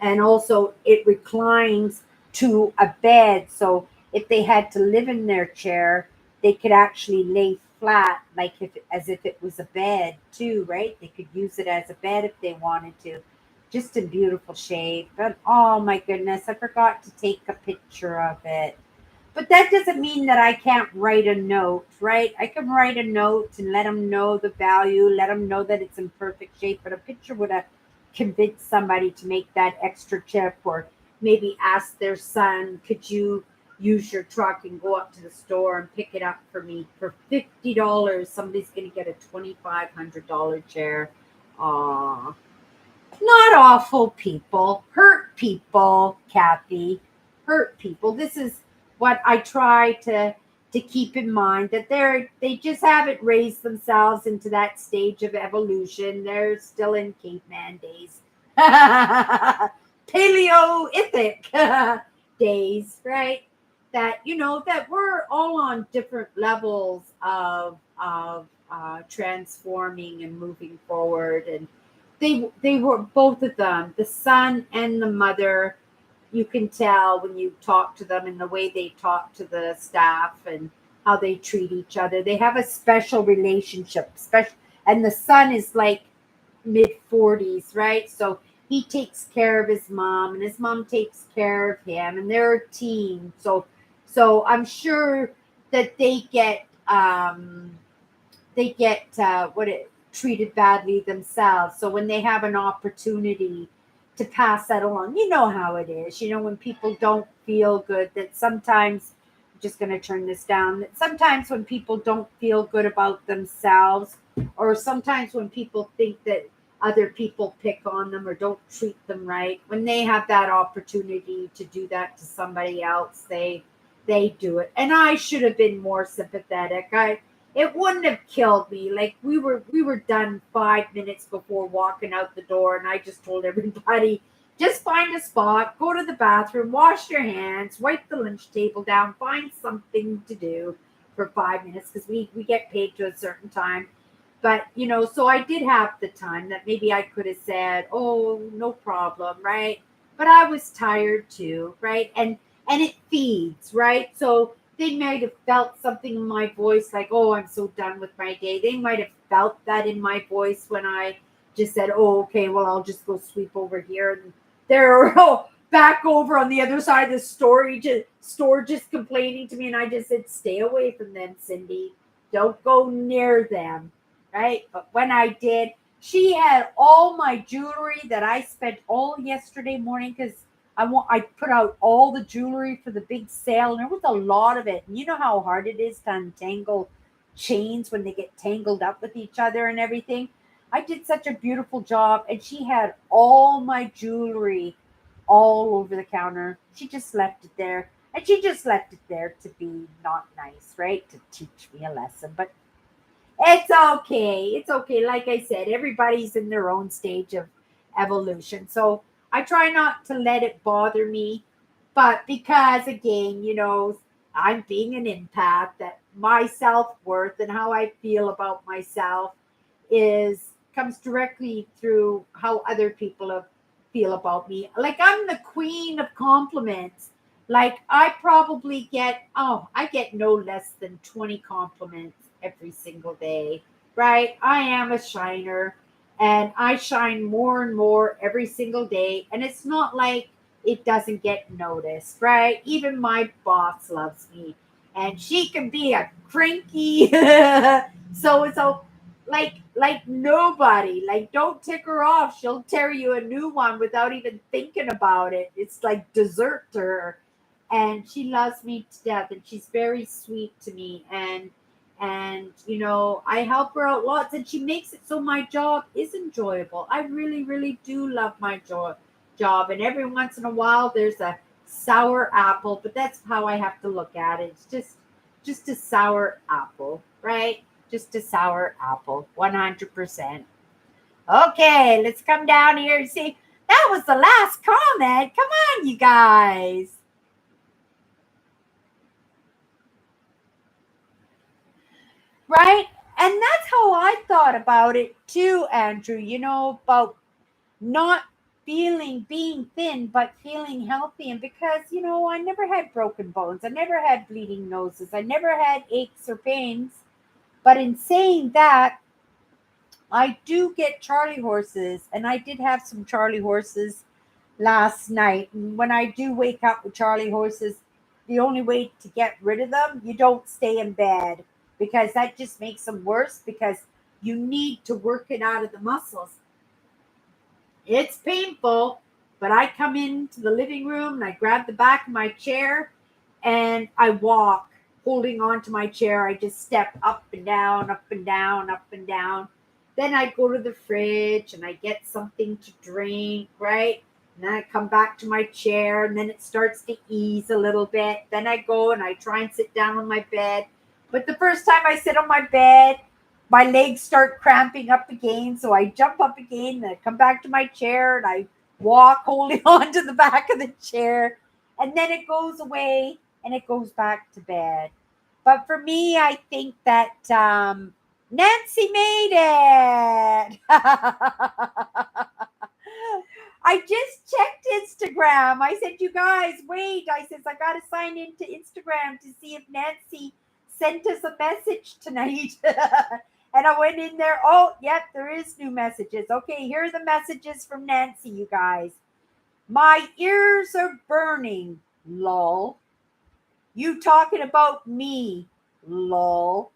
And also it reclines to a bed. So if they had to live in their chair, they could actually lay flat, like as if it was a bed too, right? They could use it as a bed if they wanted to. Just in beautiful shape. But oh my goodness, I forgot to take a picture of it. But that doesn't mean that I can't write a note, right? I can write a note and let them know the value, let them know that it's in perfect shape. But a picture would have convinced somebody to make that extra trip, or maybe ask their son, could you use your truck and go up to the store and pick it up for me for $50? Somebody's going to get a $2,500 chair. Aww. Not awful people, hurt people, Kathy, hurt people. This is what I try to keep in mind, that they just haven't raised themselves into that stage of evolution. They're still in caveman days, Paleolithic days, right? That that we're all on different levels of transforming and moving forward. And they were, both of them, the son and the mother. You can tell when you talk to them and the way they talk to the staff and how they treat each other. They have a special relationship, and the son is like mid-40s, right? So he takes care of his mom, and his mom takes care of him, and they're a team. So I'm sure that they get treated badly themselves. So when they have an opportunity to pass that along, you know how it is. When people don't feel good, that sometimes, I'm just going to turn this down, that sometimes when people don't feel good about themselves, or sometimes when people think that other people pick on them or don't treat them right, when they have that opportunity to do that to somebody else, they do it. And I should have been more sympathetic. It wouldn't have killed me. Like we were done 5 minutes before walking out the door, and I just told everybody, just find a spot, go to the bathroom, wash your hands, wipe the lunch table down, find something to do for 5 minutes, because we get paid to a certain time. But so I did have the time that maybe I could have said, "Oh, no problem," right? But I was tired too, right? And it feeds, right? So they might have felt something in my voice like, "Oh, I'm so done with my day." They might have felt that in my voice when I just said, "Oh, okay, well, I'll just go sweep over here," and they're back over on the other side of the store just complaining to me, and I just said, "Stay away from them, Cindy. Don't go near them." Right? But when I did, she had all my jewelry that I spent all yesterday morning because I put out all the jewelry for the big sale, and there was a lot of it. And you know how hard it is to untangle chains when they get tangled up with each other and everything. I did such a beautiful job, and she had all my jewelry all over the counter. She just left it there. And she just left it there to be not nice, right? To teach me a lesson. But it's okay. It's okay. Like I said, everybody's in their own stage of evolution. So I try not to let it bother me. But because, again, I'm being an empath, that my self worth and how I feel about myself is comes directly through how other people feel about me. Like I'm the queen of compliments. Like I get no less than 20 compliments every single day, right? I am a shiner, and I shine more and more every single day. And it's not like it doesn't get noticed, right? Even my boss loves me, and she can be a cranky so like nobody. Like, don't tick her off. She'll tear you a new one without even thinking about it. It's like dessert to her. And she loves me to death, and she's very sweet to me, and I help her out lots, and she makes it so my job is enjoyable. I really, really do love my job. And every once in a while there's a sour apple, but that's how I have to look at it. It's just a sour apple, right? Just a sour apple, 100%. Okay, let's come down here and see. That was the last comment. Come on, you guys. Right? And that's how I thought about it too, Andrew, about not being thin, but feeling healthy. And because, I never had broken bones, I never had bleeding noses, I never had aches or pains. But in saying that, I do get Charlie horses, and I did have some Charlie horses last night. And when I do wake up with Charlie horses, the only way to get rid of them, you don't stay in bed, because that just makes them worse, because you need to work it out of the muscles. It's painful, but I come into the living room and I grab the back of my chair and I walk holding on to my chair. I just step up and down, up and down, up and down. Then I go to the fridge and I get something to drink, right? And then I come back to my chair and then it starts to ease a little bit. Then I go and I try and sit down on my bed. But the first time I sit on my bed, my legs start cramping up again. So I jump up again and I come back to my chair and I walk holding on to the back of the chair. And then it goes away and it goes back to bed. But for me, I think that Nancy made it. I just checked Instagram. I said, you guys, wait. I says, I got to sign into Instagram to see if Nancy sent us a message tonight. And I went in there. Oh, yep, there is new messages. Okay, here are the messages from Nancy, you guys. My ears are burning, lol. You talking about me, lol.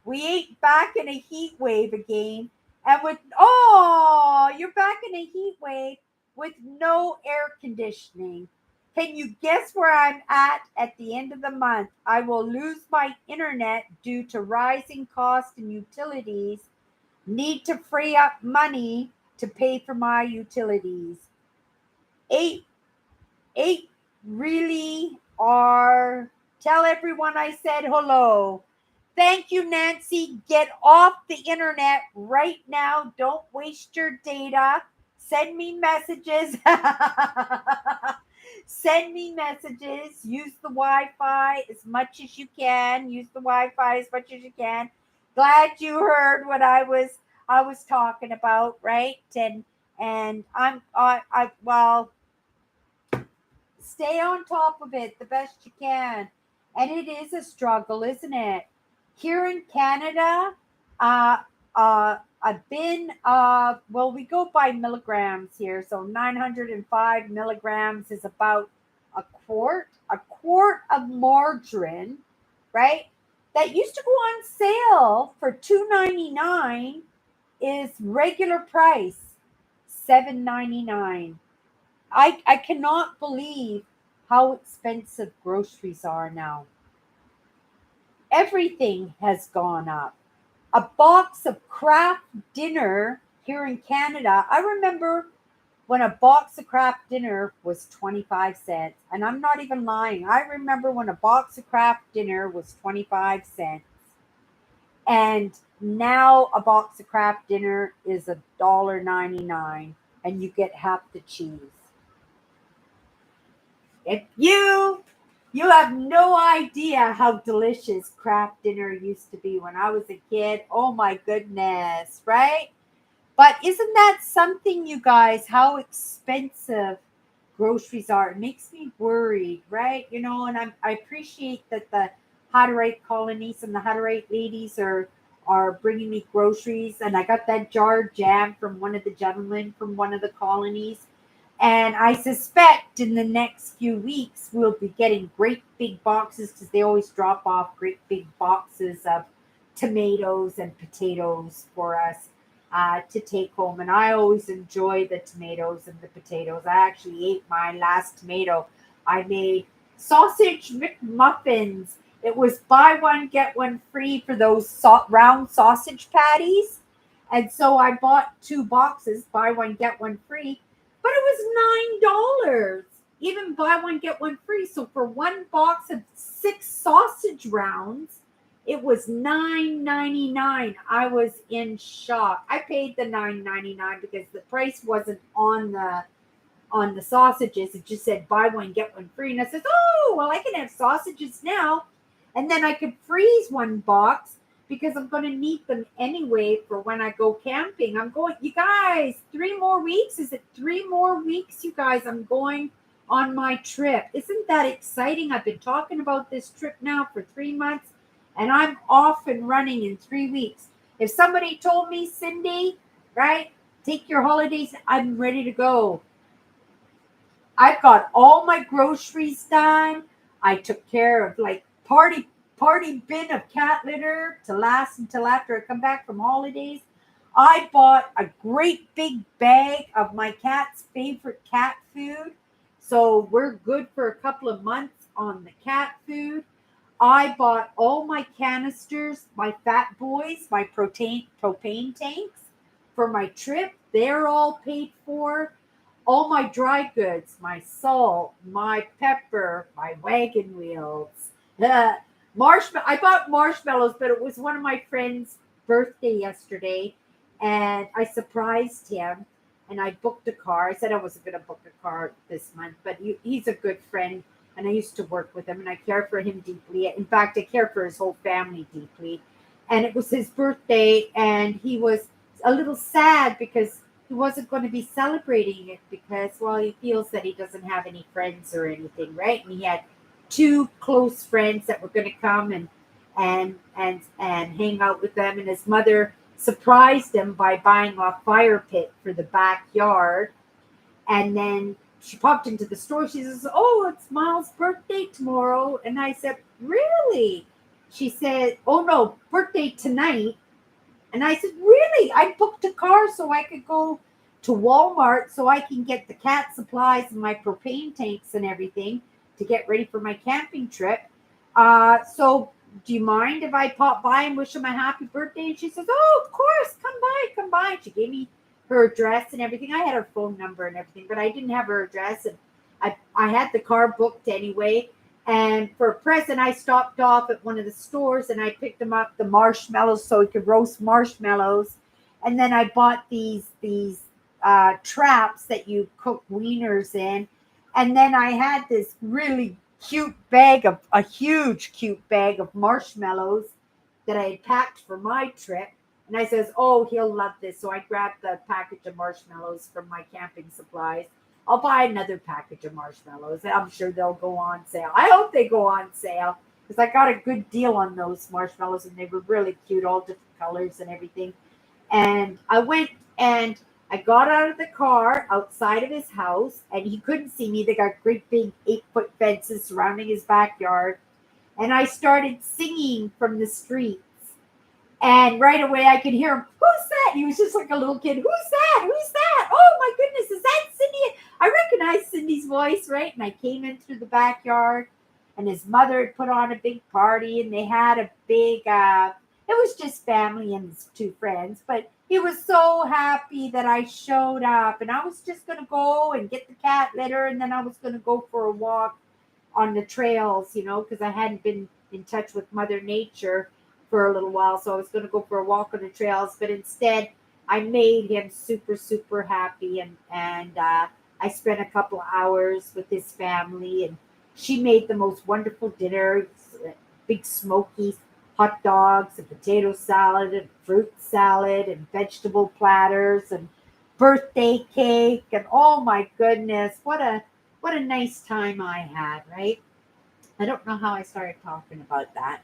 We ain't back in a heat wave again. And you're back in a heat wave with no air conditioning. Can you guess where I'm at the end of the month? I will lose my internet due to rising costs and utilities. Need to free up money to pay for my utilities. Eight Eight really are. Tell everyone I said hello. Thank you, Nancy. Get off the internet right now. Don't waste your data. Send me messages. Send me messages. Use the Wi Fi as much as you can. Use the Wi Fi as much as you can. glad you heard what I was talking about, right? And I well, stay on top of it the best you can. And it is a struggle, isn't it? Here in Canada, uh, I've been, well, we go by milligrams here. So 905 milligrams is about a quart of margarine, right? That used to go on sale for $2.99 is regular price $7.99. I cannot believe how expensive groceries are now. Everything has gone up. A box of Kraft dinner here in Canada, I remember when a box of Kraft dinner was 25 cents. And I'm not even lying. I remember when a box of Kraft dinner was 25 cents. And now a box of Kraft dinner is $1.99 and you get half the cheese. If you have no idea how delicious Kraft dinner used to be when I was a kid. Oh my goodness, right? But isn't that something, you guys, how expensive groceries are? It makes me worried, right? And I appreciate that the Hutterite colonies and the Hutterite ladies are bringing me groceries. And I got that jar of jam from one of the gentlemen from one of the colonies. And I suspect in the next few weeks, we'll be getting great big boxes because they always drop off great big boxes of tomatoes and potatoes for us to take home. And I always enjoy the tomatoes and the potatoes. I actually ate my last tomato. I made sausage McMuffins. It was buy one, get one free for those round sausage patties. And so I bought 2 boxes, buy one, get one free. But it was $9. Even buy one, get one free. So for 1 box of 6 sausage rounds, it was $9.99. I was in shock. I paid the $9.99 because the price wasn't on the sausages. It just said buy one, get one free. And I said, oh, well, I can have sausages now. And then I could freeze 1 box because I'm going to need them anyway for when I go camping. I'm going, you guys, 3 more weeks. Is it 3 more weeks, you guys? I'm going on my trip. Isn't that exciting? I've been talking about this trip now for 3 months, and I'm off and running in 3 weeks. If somebody told me, Cindy, right, take your holidays, I'm ready to go. I've got all my groceries done. I took care of like party bin of cat litter to last until after I come back from holidays. I bought a great big bag of my cat's favorite cat food. So we're good for a couple of months on the cat food. I bought all my canisters, my Fat Boys, my propane tanks for my trip. They're all paid for. All my dry goods, my salt, my pepper, my wagon wheels, the marshmallow. I bought marshmallows, but it was one of my friend's birthday yesterday, and I surprised him, and I booked a car. I said I wasn't going to book a car this month, but he's a good friend, and I used to work with him, and I care for him deeply. In fact, I care for his whole family deeply. And it was his birthday, and he was a little sad because he wasn't going to be celebrating it because, well, he feels that he doesn't have any friends or anything, right? And he had 2 close friends that were going to come and hang out with them. And his mother surprised him by buying a fire pit for the backyard. And then she popped into the store. She says, oh, it's Miles' birthday tomorrow. And I said, really? She said, oh, no, birthday tonight. And I said, really? I booked a car so I could go to Walmart so I can get the cat supplies and my propane tanks and everything to get ready for my camping trip. So do you mind if I pop by and wish him a happy birthday? And she says, oh, of course, come by. She gave me her address and everything. I had her phone number and everything, but I didn't have her address. And I had the car booked anyway. And for a present, I stopped off at one of the stores and I picked him up the marshmallows so he could roast marshmallows. And then I bought these traps that you cook wieners in. And then I had this really cute bag of marshmallows that I had packed for my trip. And I says, oh, he'll love this. So I grabbed the package of marshmallows from my camping supplies. I'll buy another package of marshmallows. I'm sure they'll go on sale. I hope they go on sale because I got a good deal on those marshmallows and they were really cute, all different colors and everything. And I went and I got out of the car outside of his house and he couldn't see me. They got great big 8-foot fences surrounding his backyard. And I started singing from the streets. And right away I could hear him, who's that? He was just like a little kid. Who's that? Who's that? Oh my goodness, is that Cindy? I recognized Cindy's voice, right? And I came in through the backyard and his mother had put on a big party and they had a big, it was just family and his two friends. But he was so happy that I showed up and I was just going to go and get the cat litter and then I was going to go for a walk on the trails, because I hadn't been in touch with Mother Nature for a little while. So I was going to go for a walk on the trails, but instead I made him super, super happy. And I spent a couple of hours with his family and she made the most wonderful dinner, big smoky hot dogs and potato salad and fruit salad and vegetable platters and birthday cake. And oh my goodness, what a nice time I had, right? I don't know how I started talking about that.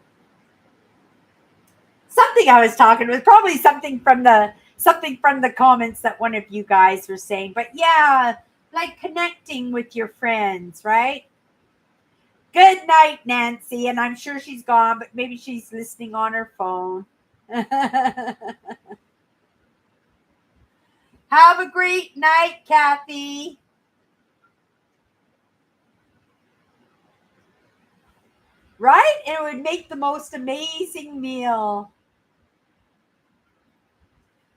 Something I was talking was probably something from the comments that one of you guys were saying. But yeah, like connecting with your friends, right? Good night, Nancy. And I'm sure she's gone, but maybe she's listening on her phone. Have a great night, Kathy. Right? And it would make the most amazing meal.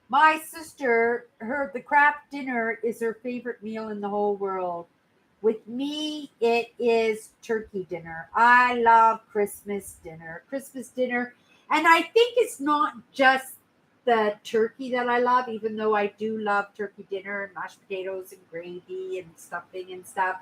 My sister, the craft dinner is her favorite meal in the whole world. With me, it is turkey dinner. I love Christmas dinner. Christmas dinner. And I think it's not just the turkey that I love, even though I do love turkey dinner and mashed potatoes and gravy and stuffing and stuff.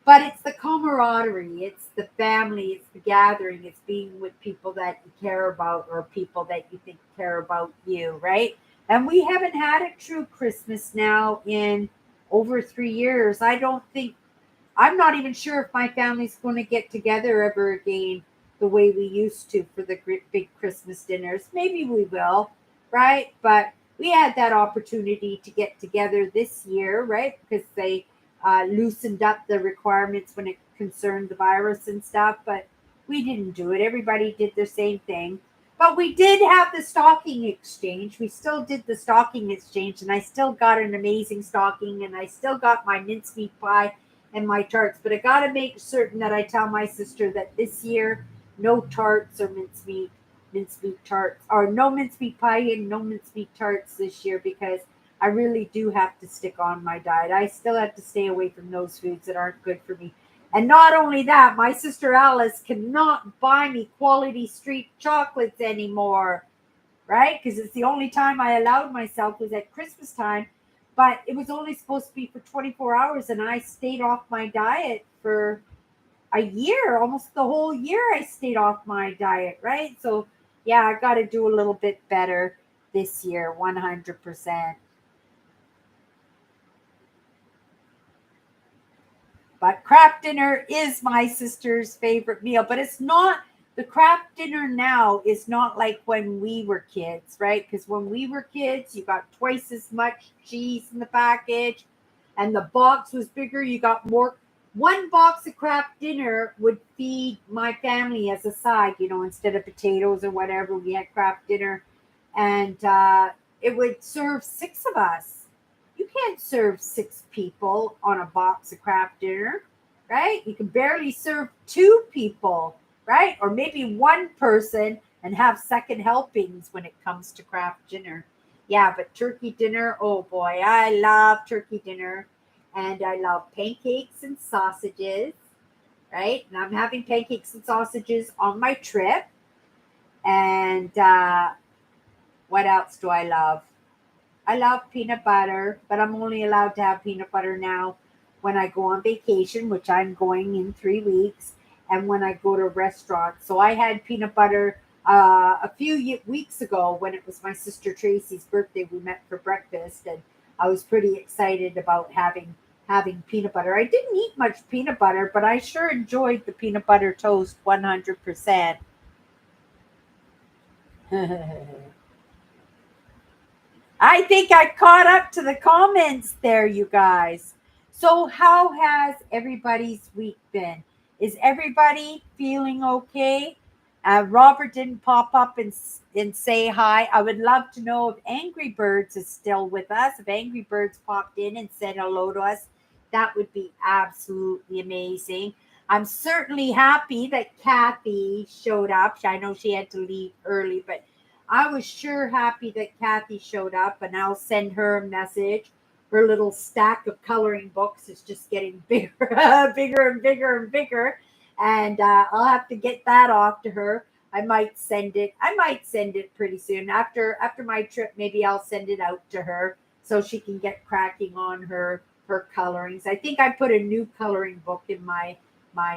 But it's the camaraderie, it's the family, it's the gathering, it's being with people that you care about or people that you think care about you, right? And we haven't had a true Christmas now in over 3 years. I'm not even sure if my family's going to get together ever again the way we used to for the big Christmas dinners. Maybe we will, right? But we had that opportunity to get together this year, right? Because they loosened up the requirements when it concerned the virus and stuff, but we didn't do it. Everybody did the same thing. But we did have the stocking exchange. We still did the stocking exchange, and I still got an amazing stocking, and I still got my mincemeat pie and my tarts. But I got to make certain that I tell my sister that this year, no tarts or mincemeat tarts, or no mincemeat pie and no mincemeat tarts this year because I really do have to stick on my diet. I still have to stay away from those foods that aren't good for me. And not only that, my sister Alice cannot buy me quality street chocolates anymore, right? Because it's the only time I allowed myself was at Christmas time. But it was only supposed to be for 24 hours, and I stayed off my diet for a year, almost the whole year I stayed off my diet, right? So, yeah, I got to do a little bit better this year, 100%. But craft dinner is my sister's favorite meal. But it's not, the craft dinner now is not like when we were kids, right? Because when we were kids, you got twice as much cheese in the package and the box was bigger. You got more. One box of craft dinner would feed my family as a side, instead of potatoes or whatever, we had craft dinner. And it would serve six of us. You can't serve six people on a box of craft dinner, right? You can barely serve two people, right? Or maybe one person and have second helpings when it comes to craft dinner. Yeah, but turkey dinner, oh boy, I love turkey dinner. And I love pancakes and sausages, right? And I'm having pancakes and sausages on my trip. And what else do I love? I love peanut butter, but I'm only allowed to have peanut butter now when I go on vacation, which I'm going in 3 weeks, and when I go to restaurants. So I had peanut butter a few weeks ago when it was my sister Tracy's birthday. We met for breakfast, and I was pretty excited about having peanut butter. I didn't eat much peanut butter, but I sure enjoyed the peanut butter toast 100%. I think I caught up to the comments there, you guys. So, how has everybody's week been? Is everybody feeling okay? Robert didn't pop up and say hi. I would love to know if Angry Birds is still with us. If Angry Birds popped in and said hello to us, that would be absolutely amazing. I'm certainly happy that Kathy showed up. I know she had to leave early, but I was sure happy that Kathy showed up, and I'll send her a message. Her little stack of coloring books is just getting bigger, bigger and bigger and bigger, and I'll have to get that off to her. I might send it. I might send it pretty soon after my trip. Maybe I'll send it out to her so she can get cracking on her colorings. I think I put a new coloring book in my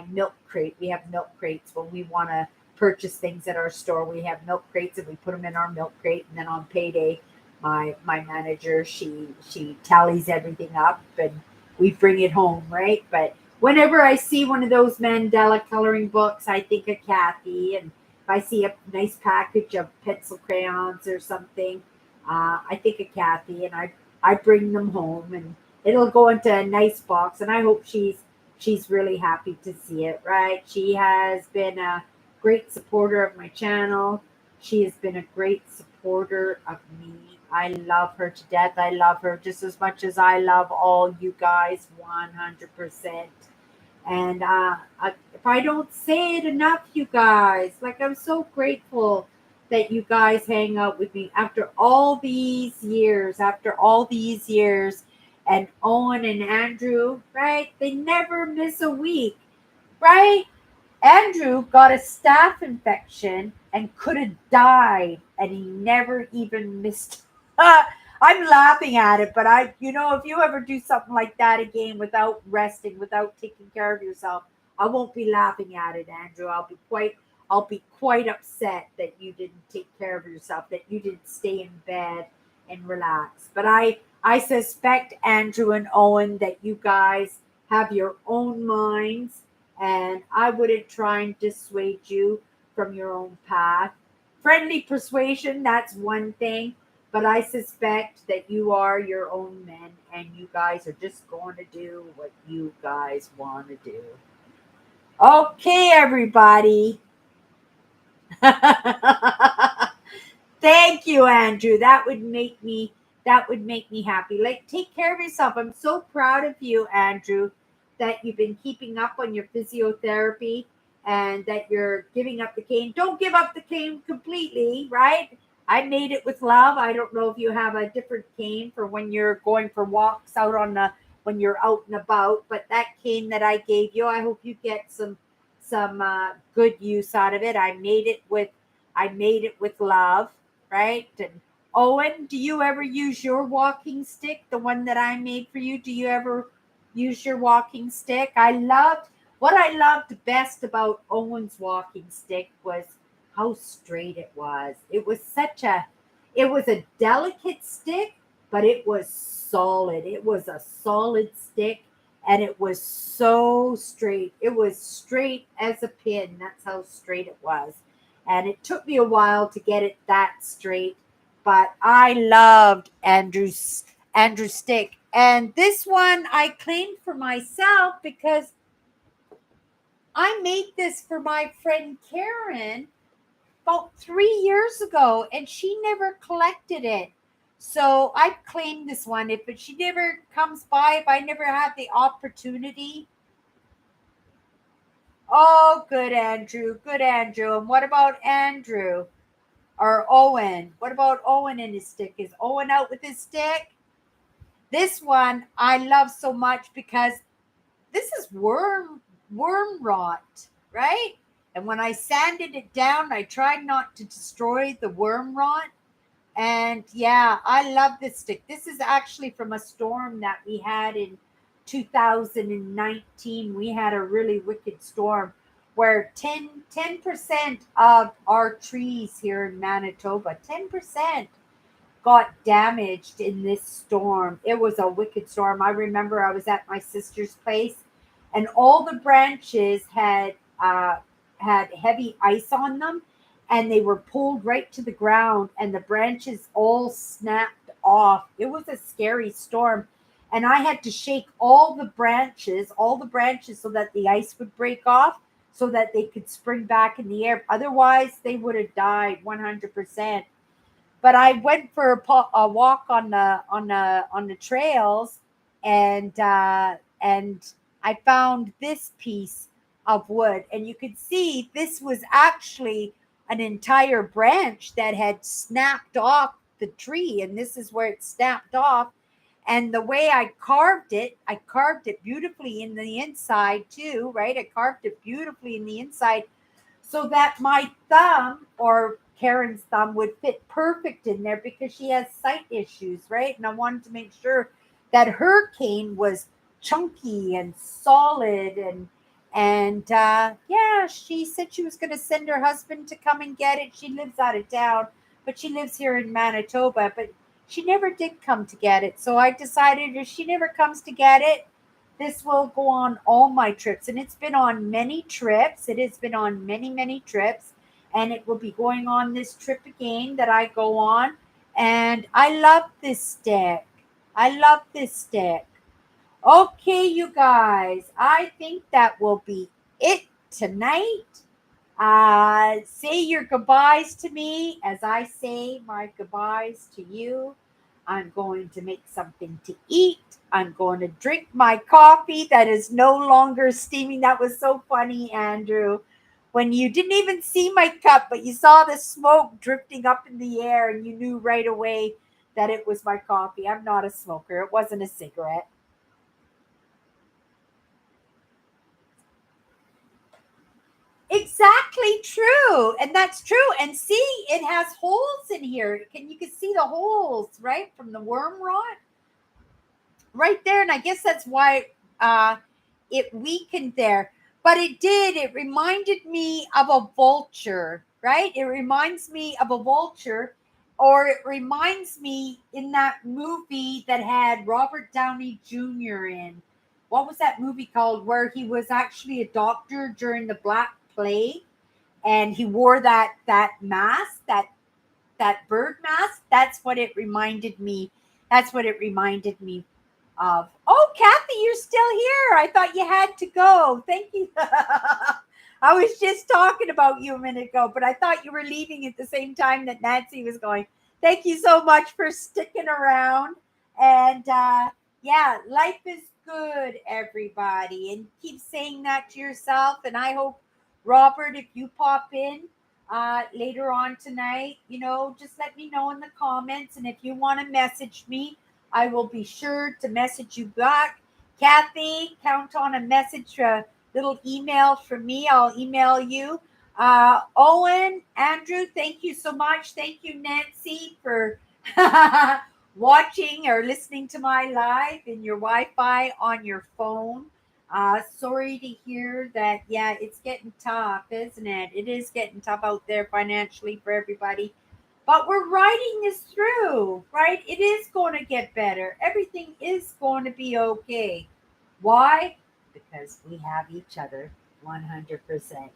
milk crate. We have milk crates when we want to purchase things at our store. We have milk crates and we put them in our milk crate, and then on payday, my manager, she tallies everything up and we bring it home, right? But whenever I see one of those Mandela coloring books, I think of Kathy. And if I see a nice package of pencil crayons or something, I think of Kathy, and I bring them home, and it'll go into a nice box, and I hope she's really happy to see it, right? She has been a great supporter of my channel. She has been a great supporter of me. I love her to death. I love her just as much as I love all you guys, 100%. And if I don't say it enough, you guys, like, I'm so grateful that you guys hang out with me after all these years, And Owen and Andrew, right? They never miss a week, right? Andrew got a staph infection and could have died, and he never even missed. I'm laughing at it, but if you ever do something like that again without resting, without taking care of yourself, I won't be laughing at it, Andrew. I'll be quite upset that you didn't take care of yourself, that you didn't stay in bed and relax. But I suspect, Andrew and Owen, that you guys have your own minds, and I wouldn't try and dissuade you from your own path. Friendly persuasion, that's one thing, but I suspect that you are your own men, and you guys are just going to do what you guys want to do. Okay, everybody. Thank you, Andrew. That would make me happy. Like, take care of yourself. I'm so proud of you, Andrew, that you've been keeping up on your physiotherapy and that you're giving up the cane. Don't give up the cane completely, right? I made it with love. I don't know if you have a different cane for when you're going for walks out on the when you're out and about, but that cane that I gave you, I hope you get some good use out of it. I made it with love, right? And Owen, do you ever use your walking stick, the one that I made for you? Do you ever use your walking stick? What I loved best about Owen's walking stick was how straight it was. It was a delicate stick, but it was solid. It was a solid stick, and it was so straight. It was straight as a pin. That's how straight it was. And it took me a while to get it that straight, but I loved Andrew's stick. And this one I claimed for myself because I made this for my friend Karen about 3 years ago, and she never collected it. So I claimed this one. If she never comes by, if I never had the opportunity. Oh, good, Andrew. Good, Andrew. And what about Andrew? Or Owen? What about Owen and his stick? Is Owen out with his stick? This one I love so much because this is worm rot, right? And when I sanded it down, I tried not to destroy the worm rot. And yeah, I love this stick. This is actually from a storm that we had in 2019. We had a really wicked storm where 10% of our trees here in Manitoba, 10% got damaged in this storm. It was a wicked storm. I remember I was at my sister's place, and all the branches had heavy ice on them, and they were pulled right to the ground, and the branches all snapped off. It was a scary storm, and I had to shake all the branches, so that the ice would break off, so that they could spring back in the air. Otherwise, they would have died 100%. But I went for a walk on the trails, and I found this piece of wood, and you could see this was actually an entire branch that had snapped off the tree, and this is where it snapped off. And the way I carved it beautifully in the inside too, right? I carved it beautifully in the inside, so that my thumb, or Karen's thumb, would fit perfect in there, because she has sight issues, right? And I wanted to make sure that her cane was chunky and solid, and yeah, she said she was going to send her husband to come and get it. She lives out of town, but she lives here in Manitoba, but she never did come to get it. So I decided, if she never comes to get it, this will go on all my trips. And it's been on many trips. It has been on many, many trips. And it will be going on this trip again that I go on. And I love this stick. I love this stick. Okay, you guys, I think that will be it tonight. Say your goodbyes to me as I say my goodbyes to you. I'm going to make something to eat. I'm going to drink my coffee that is no longer steaming. That was so funny, Andrew. When you didn't even see my cup, but you saw the smoke drifting up in the air, and you knew right away that it was my coffee. I'm not a smoker. It wasn't a cigarette. Exactly true. And that's true. And see, it has holes in here. You can see the holes, right? From the worm rot right there. And I guess that's why it weakened there. But it did. It reminded me of a vulture, right? It reminds me of a vulture, or it reminds me in that movie that had Robert Downey Jr. in. What was that movie called, where he was actually a doctor during the Black Plague, and he wore that mask, that bird mask? That's what it reminded me. That's what it reminded me of. Oh, Kathy, you're still here. I thought you had to go. Thank you. I was just talking about you a minute ago, but I thought you were leaving at the same time that Nancy was going. Thank you so much for sticking around. And yeah, life is good, everybody. And keep saying that to yourself. And I hope, Robert, if you pop in later on tonight, just let me know in the comments. And if you want to message me, I will be sure to message you back. Kathy, count on a message, a little email from me. I'll email you. Owen, Andrew, thank you so much. Thank you, Nancy, for watching or listening to my live in your Wi-Fi on your phone. Sorry to hear that. Yeah, it's getting tough, isn't it? It is getting tough out there financially for everybody. But we're riding this through, right? It is going to get better. Everything is going to be okay. Why? Because we have each other 100%.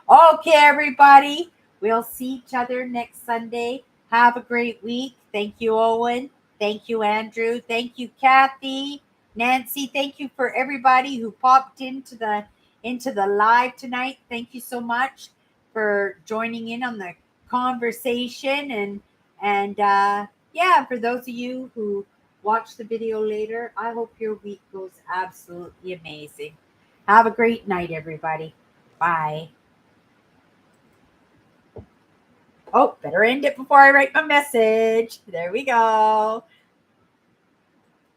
Okay, everybody. We'll see each other next Sunday. Have a great week. Thank you, Owen. Thank you, Andrew. Thank you, Kathy. Nancy, thank you for everybody who popped into the live tonight. Thank you so much for joining in on the conversation, and yeah, for those of you who watch the video later, I hope your week goes absolutely amazing. Have a great night, everybody. Bye. Oh, better end it before I write my message. There we go.